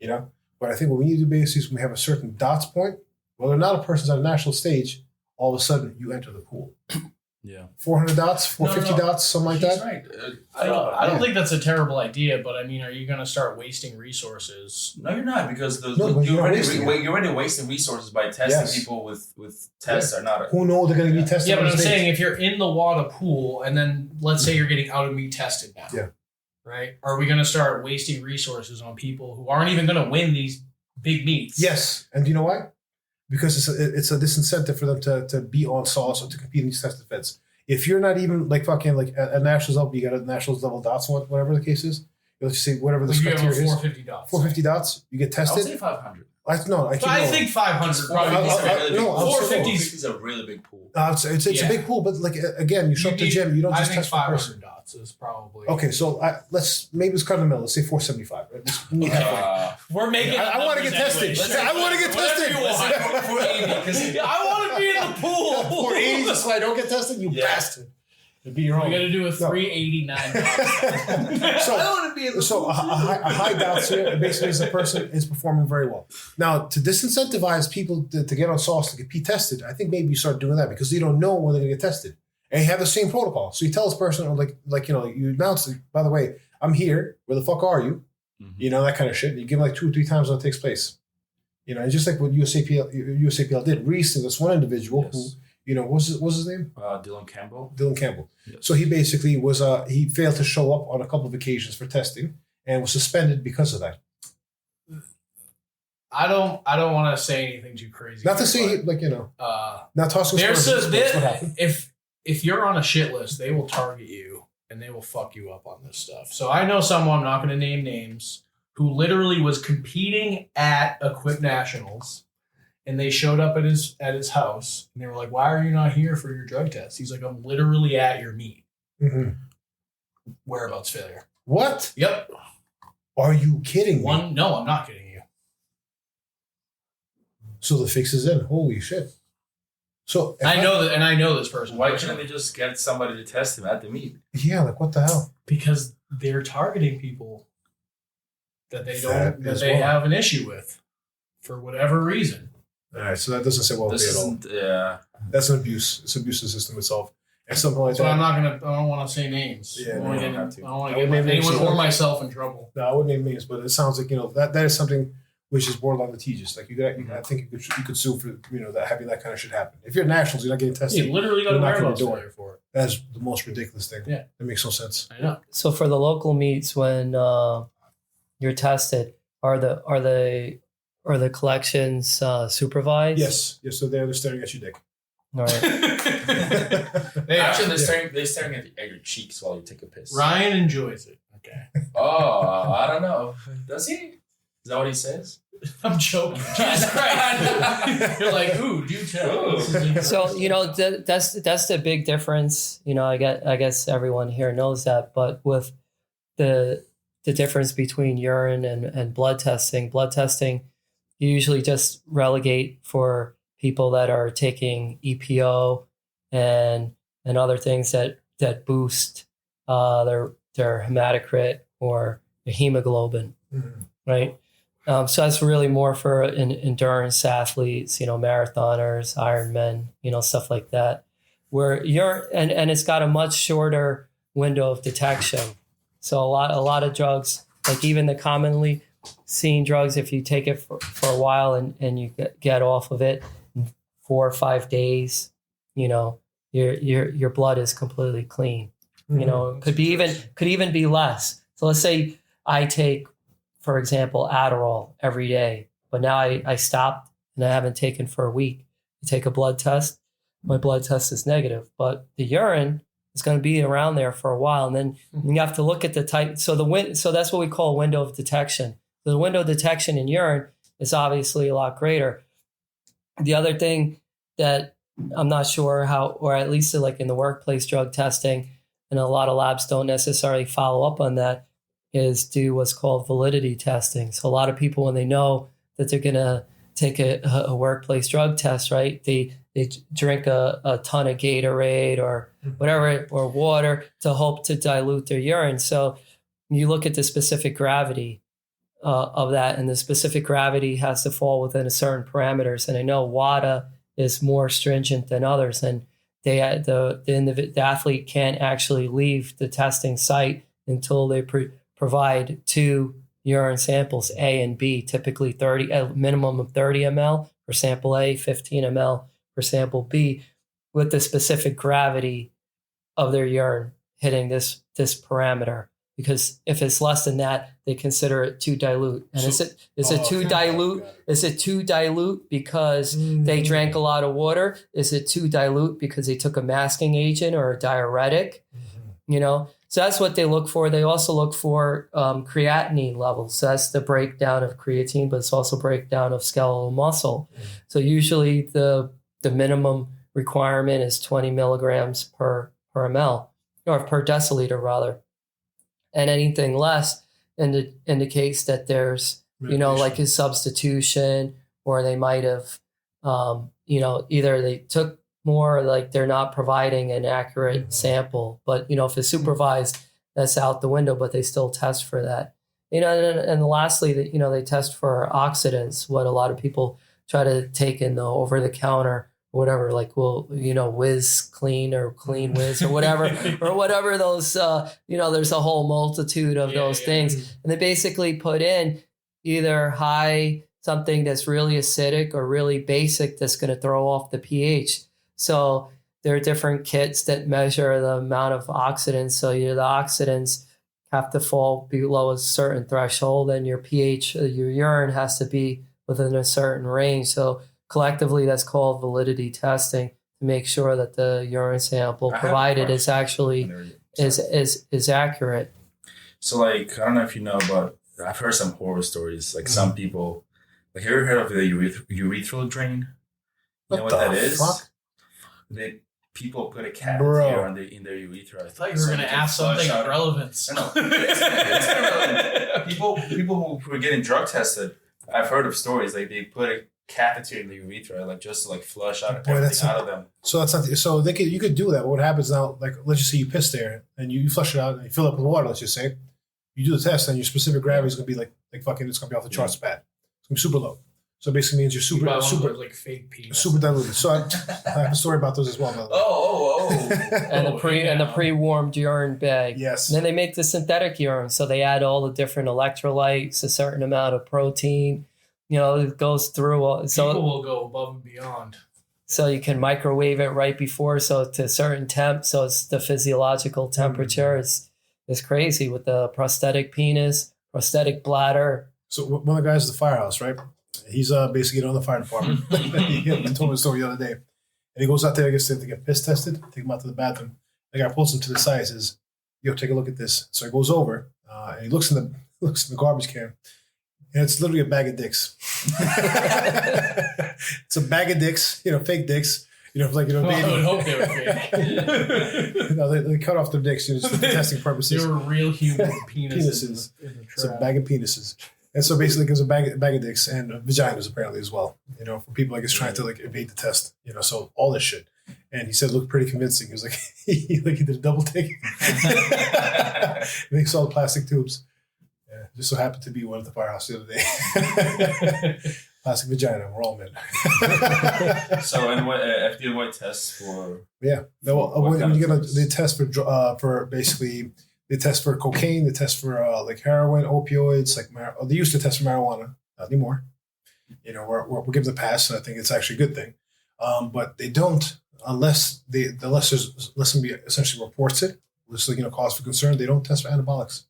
But I think what we need to do basically is when we have a certain dots point, whether or not a person's on a national stage, all of a sudden you enter the pool. Yeah. 400 dots, 450 dots, something like that. Right. I don't think that's a terrible idea, but I mean, are you going to start wasting resources? No, you're not, because you're already wasting resources by testing people with tests are not. Who know they're going to be tested? Yeah, but I'm saying if you're in the WADA pool and then let's say you're getting out of meat tested now. Yeah. Right? Are we going to start wasting resources on people who aren't even going to win these big meets? Yes. And do you know why? Because it's a disincentive for them to be on sauce or to compete in these tested feds. If you're not even like fucking like a nationals level, you got a nationals level dots, whatever the case is. Let's just say whatever the criteria is. 450 dots. 450 dots, you get tested. I would say 500. I think 500 probably. 450 is a really big pool. It's a big pool, but like again, you show up to the gym, you don't just test one person. 500 dots is probably okay. So maybe let's cut in the middle. Let's say 475. Right? We're making. I want to get tested. I want to get tested. 480. I want to be in the pool. 480 just like don't get tested, you bastard. It'd be your own. We got to do a 389. So I want to be in the pool. A high doubts here basically is a person is performing very well. Now, to disincentivize people to get on sauce to get P tested, I think maybe you start doing that because you don't know when they're going to get tested. And you have the same protocol. So you tell this person, you announce it, by the way, I'm here. Where the fuck are you? Mm-hmm. That kind of shit. You give them like 2 or 3 times when it takes place. And just like what USAPL did recently, this one individual who, what's his name? Dylan Campbell. Yes. So he basically was, he failed to show up on a couple of occasions for testing and was suspended because of that. I don't want to say anything too crazy. Not to say, not tossing if you're on a shit list, they will target you and they will fuck you up on this stuff. So I know someone, I'm not going to name names, who literally was competing at Equip Nationals, and they showed up at his house, and they were like, "Why are you not here for your drug test?" He's like, "I'm literally at your meet." Mm-hmm. Whereabouts failure. What? Yep. Are you kidding me? No, I'm not kidding you. So the fix is in. Holy shit. So I know this person. Why couldn't they just get somebody to test him at the meet? Yeah, like what the hell? Because they're targeting people that they have an issue with for whatever reason. All right, so that doesn't say well at all. Yeah, that's an abuse. It's abuse of the system itself, and something like that. But I don't want to say names. Yeah, I don't want to get anyone or myself in trouble. No, I wouldn't name names, but it sounds like that is something which is borderline litigious. Like I think you could sue for that having that kind of shit happen. If you're nationals, you're not getting tested. You literally got a whereabouts failure for it. That's the most ridiculous thing. Yeah, it makes no sense. I know. So for the local meets, when you're tested, are the collections supervised? Yes. So they're staring at your dick. All right. They're staring at your cheeks while you take a piss. Ryan enjoys it. Okay. Oh, I don't know. Does he? Is that what he says? I'm joking. Jesus Christ. You're like, ooh, do tell. So, that's the big difference. I guess everyone here knows that, but with the difference between urine and blood testing, you usually just relegate for people that are taking EPO and other things that boost their hematocrit or their hemoglobin, right? So that's really more for endurance athletes, marathoners, Ironmen, stuff like that, where and it's got a much shorter window of detection. So a lot of drugs, like even the commonly seen drugs, if you take it for a while and you get off of it in 4 or 5 days, your blood is completely clean. Could even be less. So let's say I take, for example, Adderall every day But now I stopped and I haven't taken for a week. I take a blood test. My blood test is negative, but the urine is going to be around there for a while. And then you have to look at the type. So so that's what we call window of detection. So the window of detection in urine is obviously a lot greater. The other thing that I'm not sure how, or at least like in the workplace drug testing, and a lot of labs don't necessarily follow up on that, is do what's called validity testing. So a lot of people, when they know that they're going to take a workplace drug test, right, they drink a ton of Gatorade or whatever, or water to hope to dilute their urine. So you look at the specific gravity of that, and the specific gravity has to fall within a certain parameters. And I know WADA is more stringent than others, and the athlete can't actually leave the testing site until they provide 2 urine samples, A and B, typically a minimum of 30 ml for sample A, 15 ml for sample B, with the specific gravity of their urine hitting this parameter. Because if it's less than that, they consider it too dilute. And is it too dilute? Is it too dilute because they drank a lot of water? Is it too dilute because they took a masking agent or a diuretic? You know, so that's what they look for. They also look for creatinine levels. So that's the breakdown of creatine, but it's also breakdown of skeletal muscle. So usually the minimum requirement is 20 milligrams per ml, or per deciliter rather. And anything less indicates that there's, you know, like a substitution, or they might have, you know, either they took more, like they're not providing an accurate sample. But, you know, if it's supervised, that's out the window, but they still test for that. You know, and lastly, you know, they test for oxidants, what a lot of people try to take in the over-the-counter, whatever, like, well, you know, Whiz Clean or Clean Whiz or whatever, or whatever those, you know, there's a whole multitude of those things. And they basically put in either high, something that's really acidic, or really basic that's going to throw off the pH. So there are different kits that measure the amount of oxidants. So the oxidants have to fall below a certain threshold, and your pH, your urine has to be within a certain range. So collectively, that's called validity testing, to make sure that the urine sample provided is actually is accurate. So, like, I don't know if you know, but I've heard some horror stories. Like, some people, like, have you ever heard of the urethral drain? You know what that is? People put a catheter in their urethra. I thought you were going to ask something of relevance. No, it's irrelevant. People who are getting drug tested, I've heard of stories, like, they put a catheter in the urethra, like, just to, like, flush out everything out of them. So that's not. So you could do that. But what happens now? Like, let's just say you piss there and you flush it out and you fill it up with water. Let's just say you do the test, and your specific gravity is going to be like fucking. It's going to be off the charts bad. It's going to be super low. So it basically means you're super like fake penis. Super diluted. So I have a story about those as well. By the way. And the pre-warmed urine bag. Yes. And then they make the synthetic urine, so they add all the different electrolytes, a certain amount of protein. You know, it goes through all. So people will go above and beyond. So you can microwave it right before, so to a certain temp, so it's the physiological temperature. It's crazy with the prosthetic penis, prosthetic bladder. So one of the guys at the firehouse, right? He's basically on the fire department. He told me a story the other day. And he goes out there, I guess, to get piss tested, take him out to the bathroom. The guy pulls him to the side and says, "Yo, take a look at this." So he goes over and he looks in the garbage can. And it's literally a bag of dicks. It's a bag of dicks, you know, fake dicks. You know, like, you know, I would hope they were fake. No, they cut off their dicks, you know, just for testing purposes. They were real human penises. It's a bag of penises. And so basically, there's a bag of dicks and vaginas apparently as well. You know, for people like it's trying to like evade the test. You know, so all this shit. And he said it looked pretty convincing. He was like, he did a double take. And he saw the plastic tubes. Yeah, just so happened to be one at the firehouse the other day. Plastic vagina, we're all men. So, and what FDA white tests for? Yeah, when you get they test for basically. They test for cocaine. They test for like heroin, opioids. Like they used to test for marijuana, not anymore. You know, we're given the pass, and I think it's actually a good thing. But they don't unless somebody essentially reports it. This is, you know, cause for concern. They don't test for anabolics.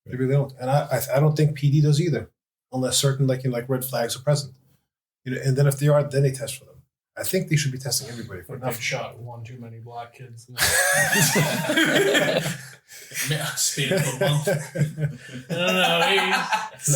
They really don't, and I don't think PD does either. unless certain like red flags are present. And then if they are, then they test for them. I think they should be testing everybody for They've shot one too many black kids. Speed of the month. I don't know.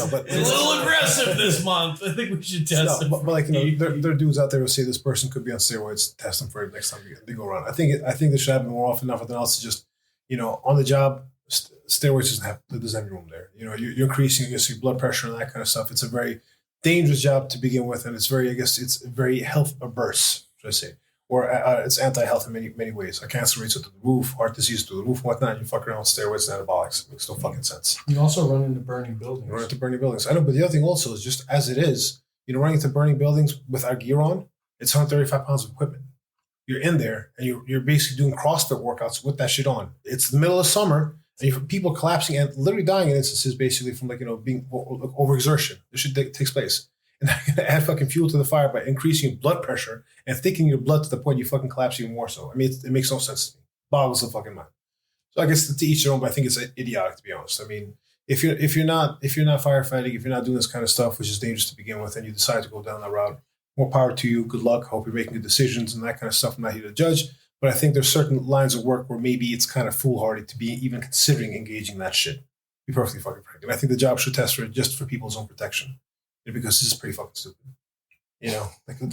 But it's a little aggressive this month. I think we should test them. But like there are dudes out there who say this person could be on steroids. Test them for it next time they go around. I think this should happen more often than else. Just on the job, steroids doesn't have any room there. You're increasing your blood pressure and that kind of stuff. It's a very dangerous job to begin with, and it's very health averse, should I say, or it's anti-health in many ways. Cancer rates are through the roof, heart disease through the roof, whatnot. You fuck around with steroids and anabolics. It makes no fucking sense. You also run into burning buildings. I know, but the other thing also is just as it is, running into burning buildings with our gear on, it's 135 pounds of equipment. You're in there and you're basically doing CrossFit workouts with that shit on. It's the middle of summer. And people collapsing and literally dying in instances basically from being overexertion. This shit takes place. And I'm going to add fucking fuel to the fire by increasing your blood pressure and thickening your blood to the point you fucking collapse even more so. I mean, it makes no sense to me. Boggles the fucking mind. So I guess to each their own, but I think it's idiotic to be honest. I mean, if you're not firefighting, if you're not doing this kind of stuff, which is dangerous to begin with, and you decide to go down that route, more power to you. Good luck. Hope you're making good decisions and that kind of stuff. I'm not here to judge. But I think there's certain lines of work where maybe it's kind of foolhardy to be even considering engaging that shit. Be perfectly fucking frank. And I think the job should test for it just for people's own protection. Because this is pretty fucking stupid.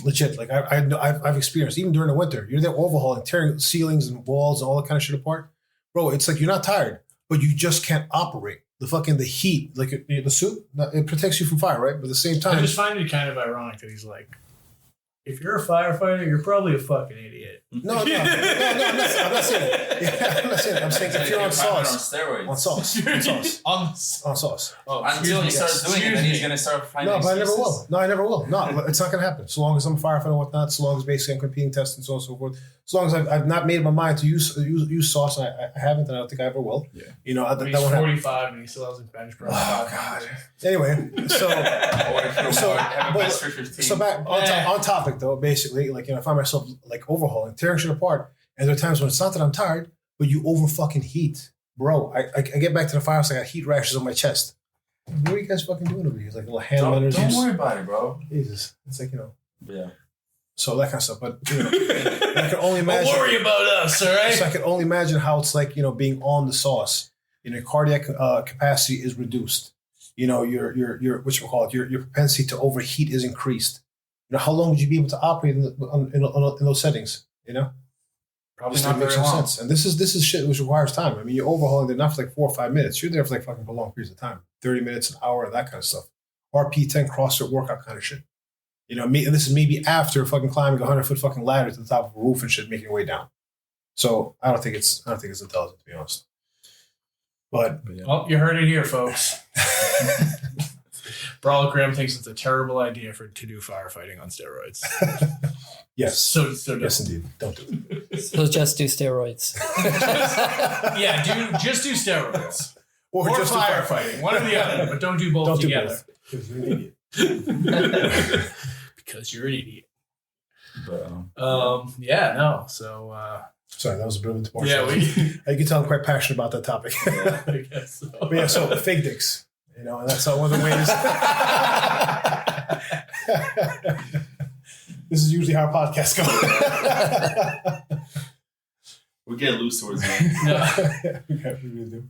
Legit. Like I've experienced, even during the winter, you're there overhauling, tearing ceilings and walls and all that kind of shit apart. Bro, it's like you're not tired, but you just can't operate. The heat, like the suit, it protects you from fire, right? But at the same time. I just find it kind of ironic that he's like, if you're a firefighter, you're probably a fucking idiot. No, I'm not saying that. Yeah, I'm not saying that. I'm saying if you're on sauce. On steroids. On sauce. Oh, until he starts doing it, then he's going to start finding excuses. I never will. No, it's not going to happen. So long as I'm a firefighter and whatnot, so long as basically I'm competing, testing, so on and so forth. So long as I've not made my mind to use sauce, and I haven't, and I don't think I ever will. Yeah. He's 45 and he still hasn't bench press. Oh, God. Anyway, so back on topic though, basically, I find myself overhauling, tearing shit apart, and there are times when it's not that I'm tired, but you over fucking heat, bro. I get back to the firehouse, I got heat rashes on my chest. What are you guys fucking doing over here? Like little hand runners. Don't worry about it, bro. Jesus, it's yeah. So that kind of stuff, but I can only imagine. Don't worry about us, all right? So I can only imagine how it's like, being on the sauce. Your cardiac capacity is reduced. Your propensity to overheat is increased. How long would you be able to operate in those settings? Probably not very long. Sense. And this is shit which requires time. I mean, you're overhauling there not for 4 or 5 minutes. You're there for fucking for long periods of time, 30 minutes, an hour, that kind of stuff. RP10 CrossFit workout kind of shit. And this is maybe after fucking climbing a 100-foot fucking ladder to the top of a roof and shit, making your way down. So I don't think it's intelligent, to be honest. But well, you heard it here, folks. Brawler Graham thinks it's a terrible idea to do firefighting on steroids. Yes. So yes, indeed. Don't do it. So just do steroids. Just do steroids. Or just firefighting. One or the other, but don't do both together. Because you're an idiot. Because you're an idiot. But, So sorry, that was a brilliant part. Yeah, you can tell I'm quite passionate about that topic. Yeah, I guess so. But so fake dicks. And that's one of the ways. This is usually how our podcasts go. we get loose towards the end. We really do.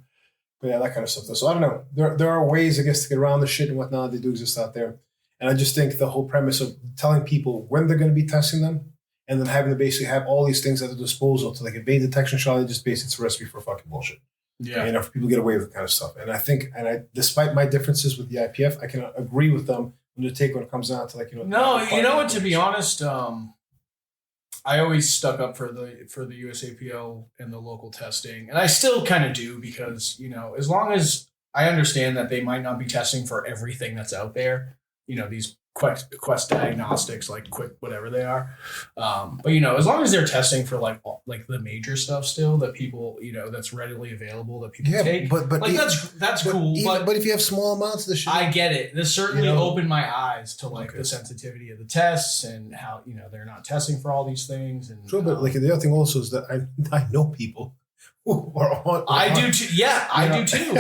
But yeah, that kind of stuff. So I don't know. There are ways, I guess, to get around the shit and whatnot. They do exist out there. And I just think the whole premise of telling people when they're going to be testing them and then having to basically have all these things at their disposal to evade detection shot, just basically it's a recipe for fucking bullshit. Yeah. For people to get away with that kind of stuff. And I think, despite my differences with the IPF, I can agree with them when it comes down to No, you know what? To be honest, I always stuck up for the USAPL and the local testing, and I still kind of do because as long as I understand that they might not be testing for everything that's out there, these Quest diagnostics, quick whatever they are, but as long as they're testing for like the major stuff still that people that's readily available that people take, but that's cool. But if you have small amounts of the shit, I get it. This certainly opened my eyes to the sensitivity of the tests and how they're not testing for all these things. And sure, but the other thing also is that I know people who are on. I do too. Yeah, I do too.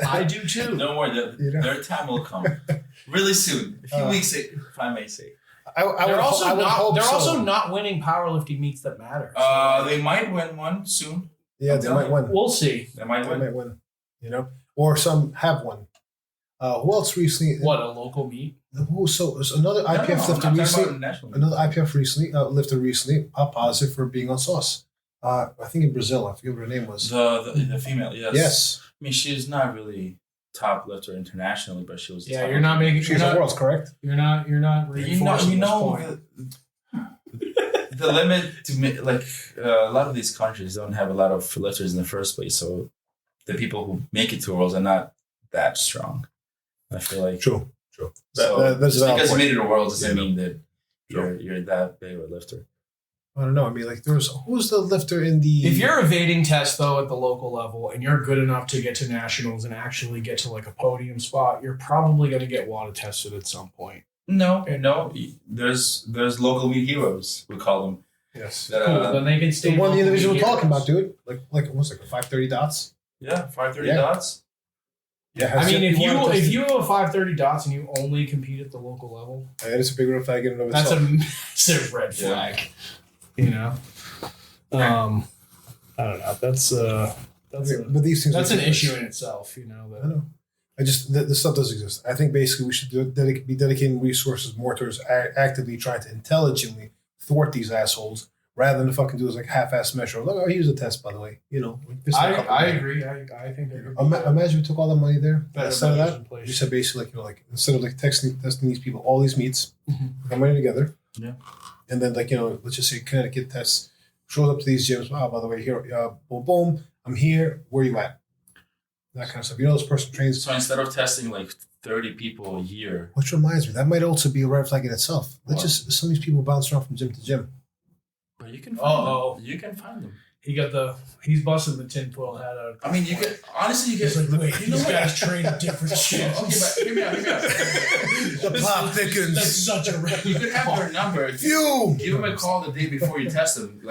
I do too. Don't worry, their time will come. Really soon. A few weeks, if I may say. They're also not winning powerlifting meets that matter. They might win one soon. Yeah, they might win. We'll see. They might win. You know, or some have won. Who else recently? What, a local meet? So another IPF lifter recently. Another IPF lifter recently positive for being on sauce. I think in Brazil. I forget what her name was. The female. Yes. Yes. I mean, she's not really top lifter internationally, but she was. Yeah, you're not making. She's the world's correct. You're not. Reinforcing this point. The limit to a lot of these countries don't have a lot of lifters in the first place, so the people who make it to worlds are not that strong. I feel like true. So that's just because you made it to worlds doesn't mean that you're that big of a lifter. I don't know. I mean, like, who's the lifter in the? If you're evading tests though at the local level and you're good enough to get to nationals and actually get to like a podium spot, you're probably going to get WADA tested at some point. No. There's local meet heroes, we call them. Yes. Cool. Then they can stay. The one the individual we're talking about, dude. Like what's like 530 dots? Yeah, 530 dots. Yeah. I mean, if you have a 530 dots and you only compete at the local level, it's a big red flag in and of that's itself. a massive red flag. You know. I don't know. But these things. That's an issue in itself. You know. I know. This stuff does exist. I think basically we should be dedicating resources more towards actively trying to intelligently thwart these assholes rather than to fucking do this like half-ass measure. Look, here's a test, by the way. You know, I agree. I think. Imagine we took all the money there. Instead of that, we said basically instead of testing these people all these meets, put our money together. Yeah. And then let's just say Connecticut tests shows up to these gyms. Oh, by the way, here, boom, boom, I'm here. Where you at? That kind of stuff. You know, this person trains. So instead of testing 30 people a year. Which reminds me, that might also be a red flag in itself. Some of these people bounce around from gym to gym. But you can find them. You can find them. He's busting the tinfoil hat out. I mean, you can honestly. You can wait. These guys train different shit. Okay, but hear me out. The plot thickens. That's such a red. You can have their number. Give them a call the day before you test them.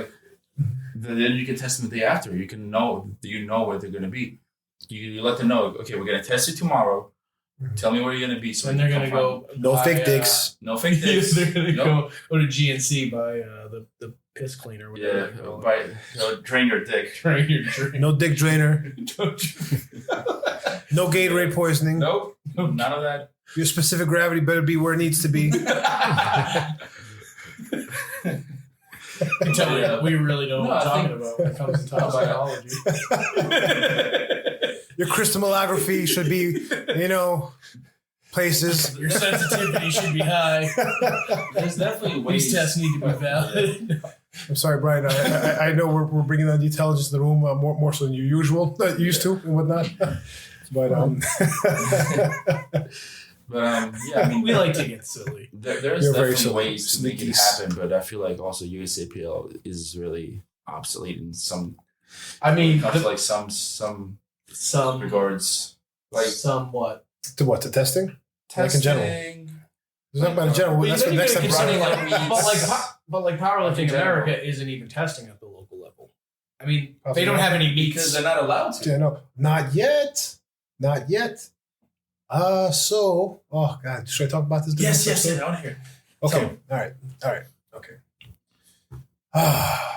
Then you can test them the day after. You can know. You know where they're going to be. You let them know. Okay, we're going to test you tomorrow. Tell me where you're going to be. So and they're going to go. No fake dicks. No fake dicks. They're going to go to GNC by the piss cleaner. Yeah, drain your dick. Drain your drink. No dick drainer. No Gatorade poisoning. Nope. None of that. Your specific gravity better be where it needs to be. I can tell you, we really know what we're talking about when it comes to top biology. Your crystallography should be, places. Your sensitivity should be high. There's definitely ways. These tests need to be valid. I'm sorry, Brian. I know we're bringing on the intelligence in the room more so than you used to and whatnot. But yeah, I mean, we like to get silly. There's definitely ways to make it happen, but I feel like also USAPL is really obsolete in some. I mean, some regards, somewhat. To what? To testing? Like in general. It's not about in general. That's the next step. But powerlifting America isn't even testing at the local level. I mean, they don't have any meets because they're not allowed to. Yeah, no, not yet. Oh God, should I talk about this? Yes, I want to hear. Okay, all right, okay.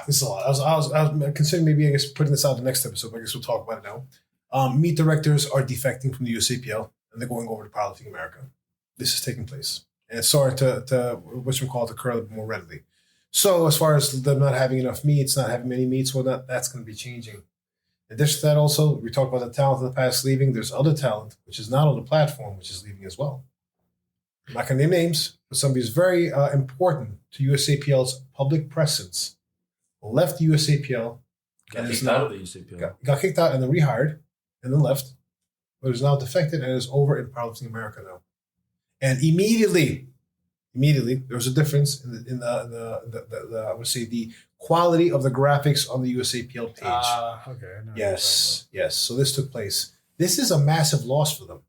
This is a lot. I was considering maybe putting this out the next episode, but I guess we'll talk about it now. Meet directors are defecting from the USAPL and they're going over to Powerlifting America. This is taking place, and it's starting to what's called to occur more readily. So as far as them not having enough meets, not having many meets, well, that's going to be changing. In addition to that, also, we talked about the talent of the past leaving. There's other talent, which is not on the platform, which is leaving as well. I'm not going to name names, but somebody who's very important to USAPL's public presence left the USAPL. Got kicked out of the USAPL. Got kicked out and then rehired and then left. But is now defected and is over in Powerlifting America now. And immediately, there was a difference in the I would say the quality of the graphics on the USAPL page. Okay. Yes. So this took place. This is a massive loss for them.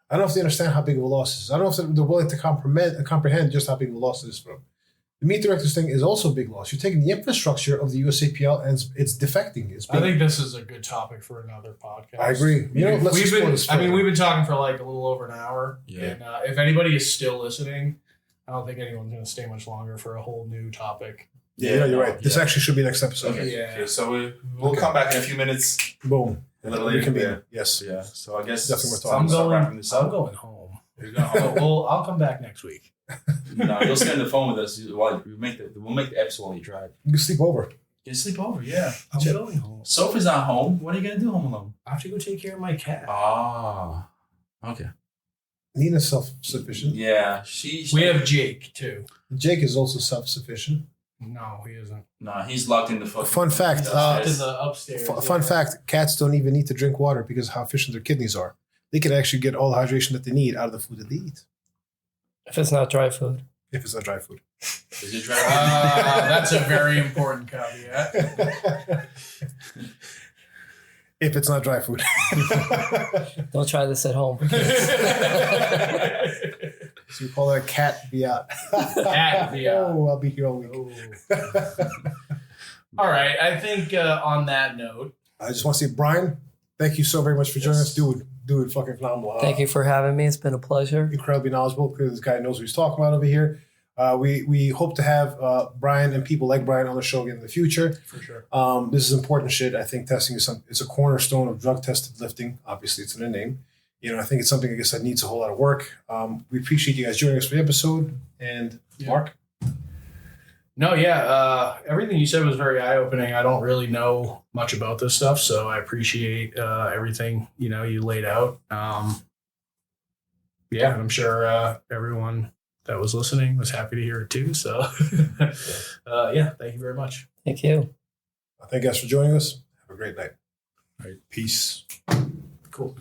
I don't know if they understand how big of a loss this is. I don't know if they're willing to comprehend just how big of a loss it is for them. The meat directors thing is also a big loss. You're taking the infrastructure of the USAPL and it's defecting. I think this is a good topic for another podcast. I agree. We've been talking for like a little over an hour. Yeah. And if anybody is still listening, I don't think anyone's going to stay much longer for a whole new topic. Yeah, you're right. This actually should be next episode. Okay. Yeah. Okay, so we'll come back in a few minutes. Boom. A little later. Yeah. Yes. Yeah. So I guess Definitely worth I'm talking wrapping this up. I'm going home. You're going home. I'll come back next week. No, you'll stay on the phone with us while we'll make the episode while you drive. You can sleep over. You sleep over, yeah. I'm going home. Sophie's not home. What are you gonna do home alone? I have to go take care of my cat. Ah, okay. Nina's self-sufficient. Yeah, We have Jake too. Jake is also self-sufficient. No, he isn't. Nah, he's locked in the fucking. Fun fact. He's locked in the upstairs. Fun fact. Cats don't even need to drink water because of how efficient their kidneys are. They can actually get all the hydration that they need out of the food that they eat. If it's not dry food. If it's not dry food. Is it dry? That's a very important caveat. If it's not dry food. Don't try this at home. So we call that a cat viat. Cat viat. Oh, I'll be here all week. All right. I think on that note, I just want to say, Brian, thank you so very much for joining us. Dude, fucking phenomenal. Thank you for having me. It's been a pleasure. Incredibly knowledgeable because this guy knows what he's talking about over here. We hope to have Brian and people like Brian on the show again in the future. for sure. This is important shit. I think testing is a cornerstone of drug-tested lifting. Obviously, it's in the name. I think it's something, I guess, that needs a whole lot of work. We appreciate you guys joining us for the episode. And Mark? No, yeah. Everything you said was very eye-opening. I don't really know much about this stuff, so I appreciate everything, you laid out. Yeah, I'm sure everyone that was listening was happy to hear it too. So, yeah, thank you very much. Thank you. Thank you guys for joining us. Have a great night. All right. Peace. Cool.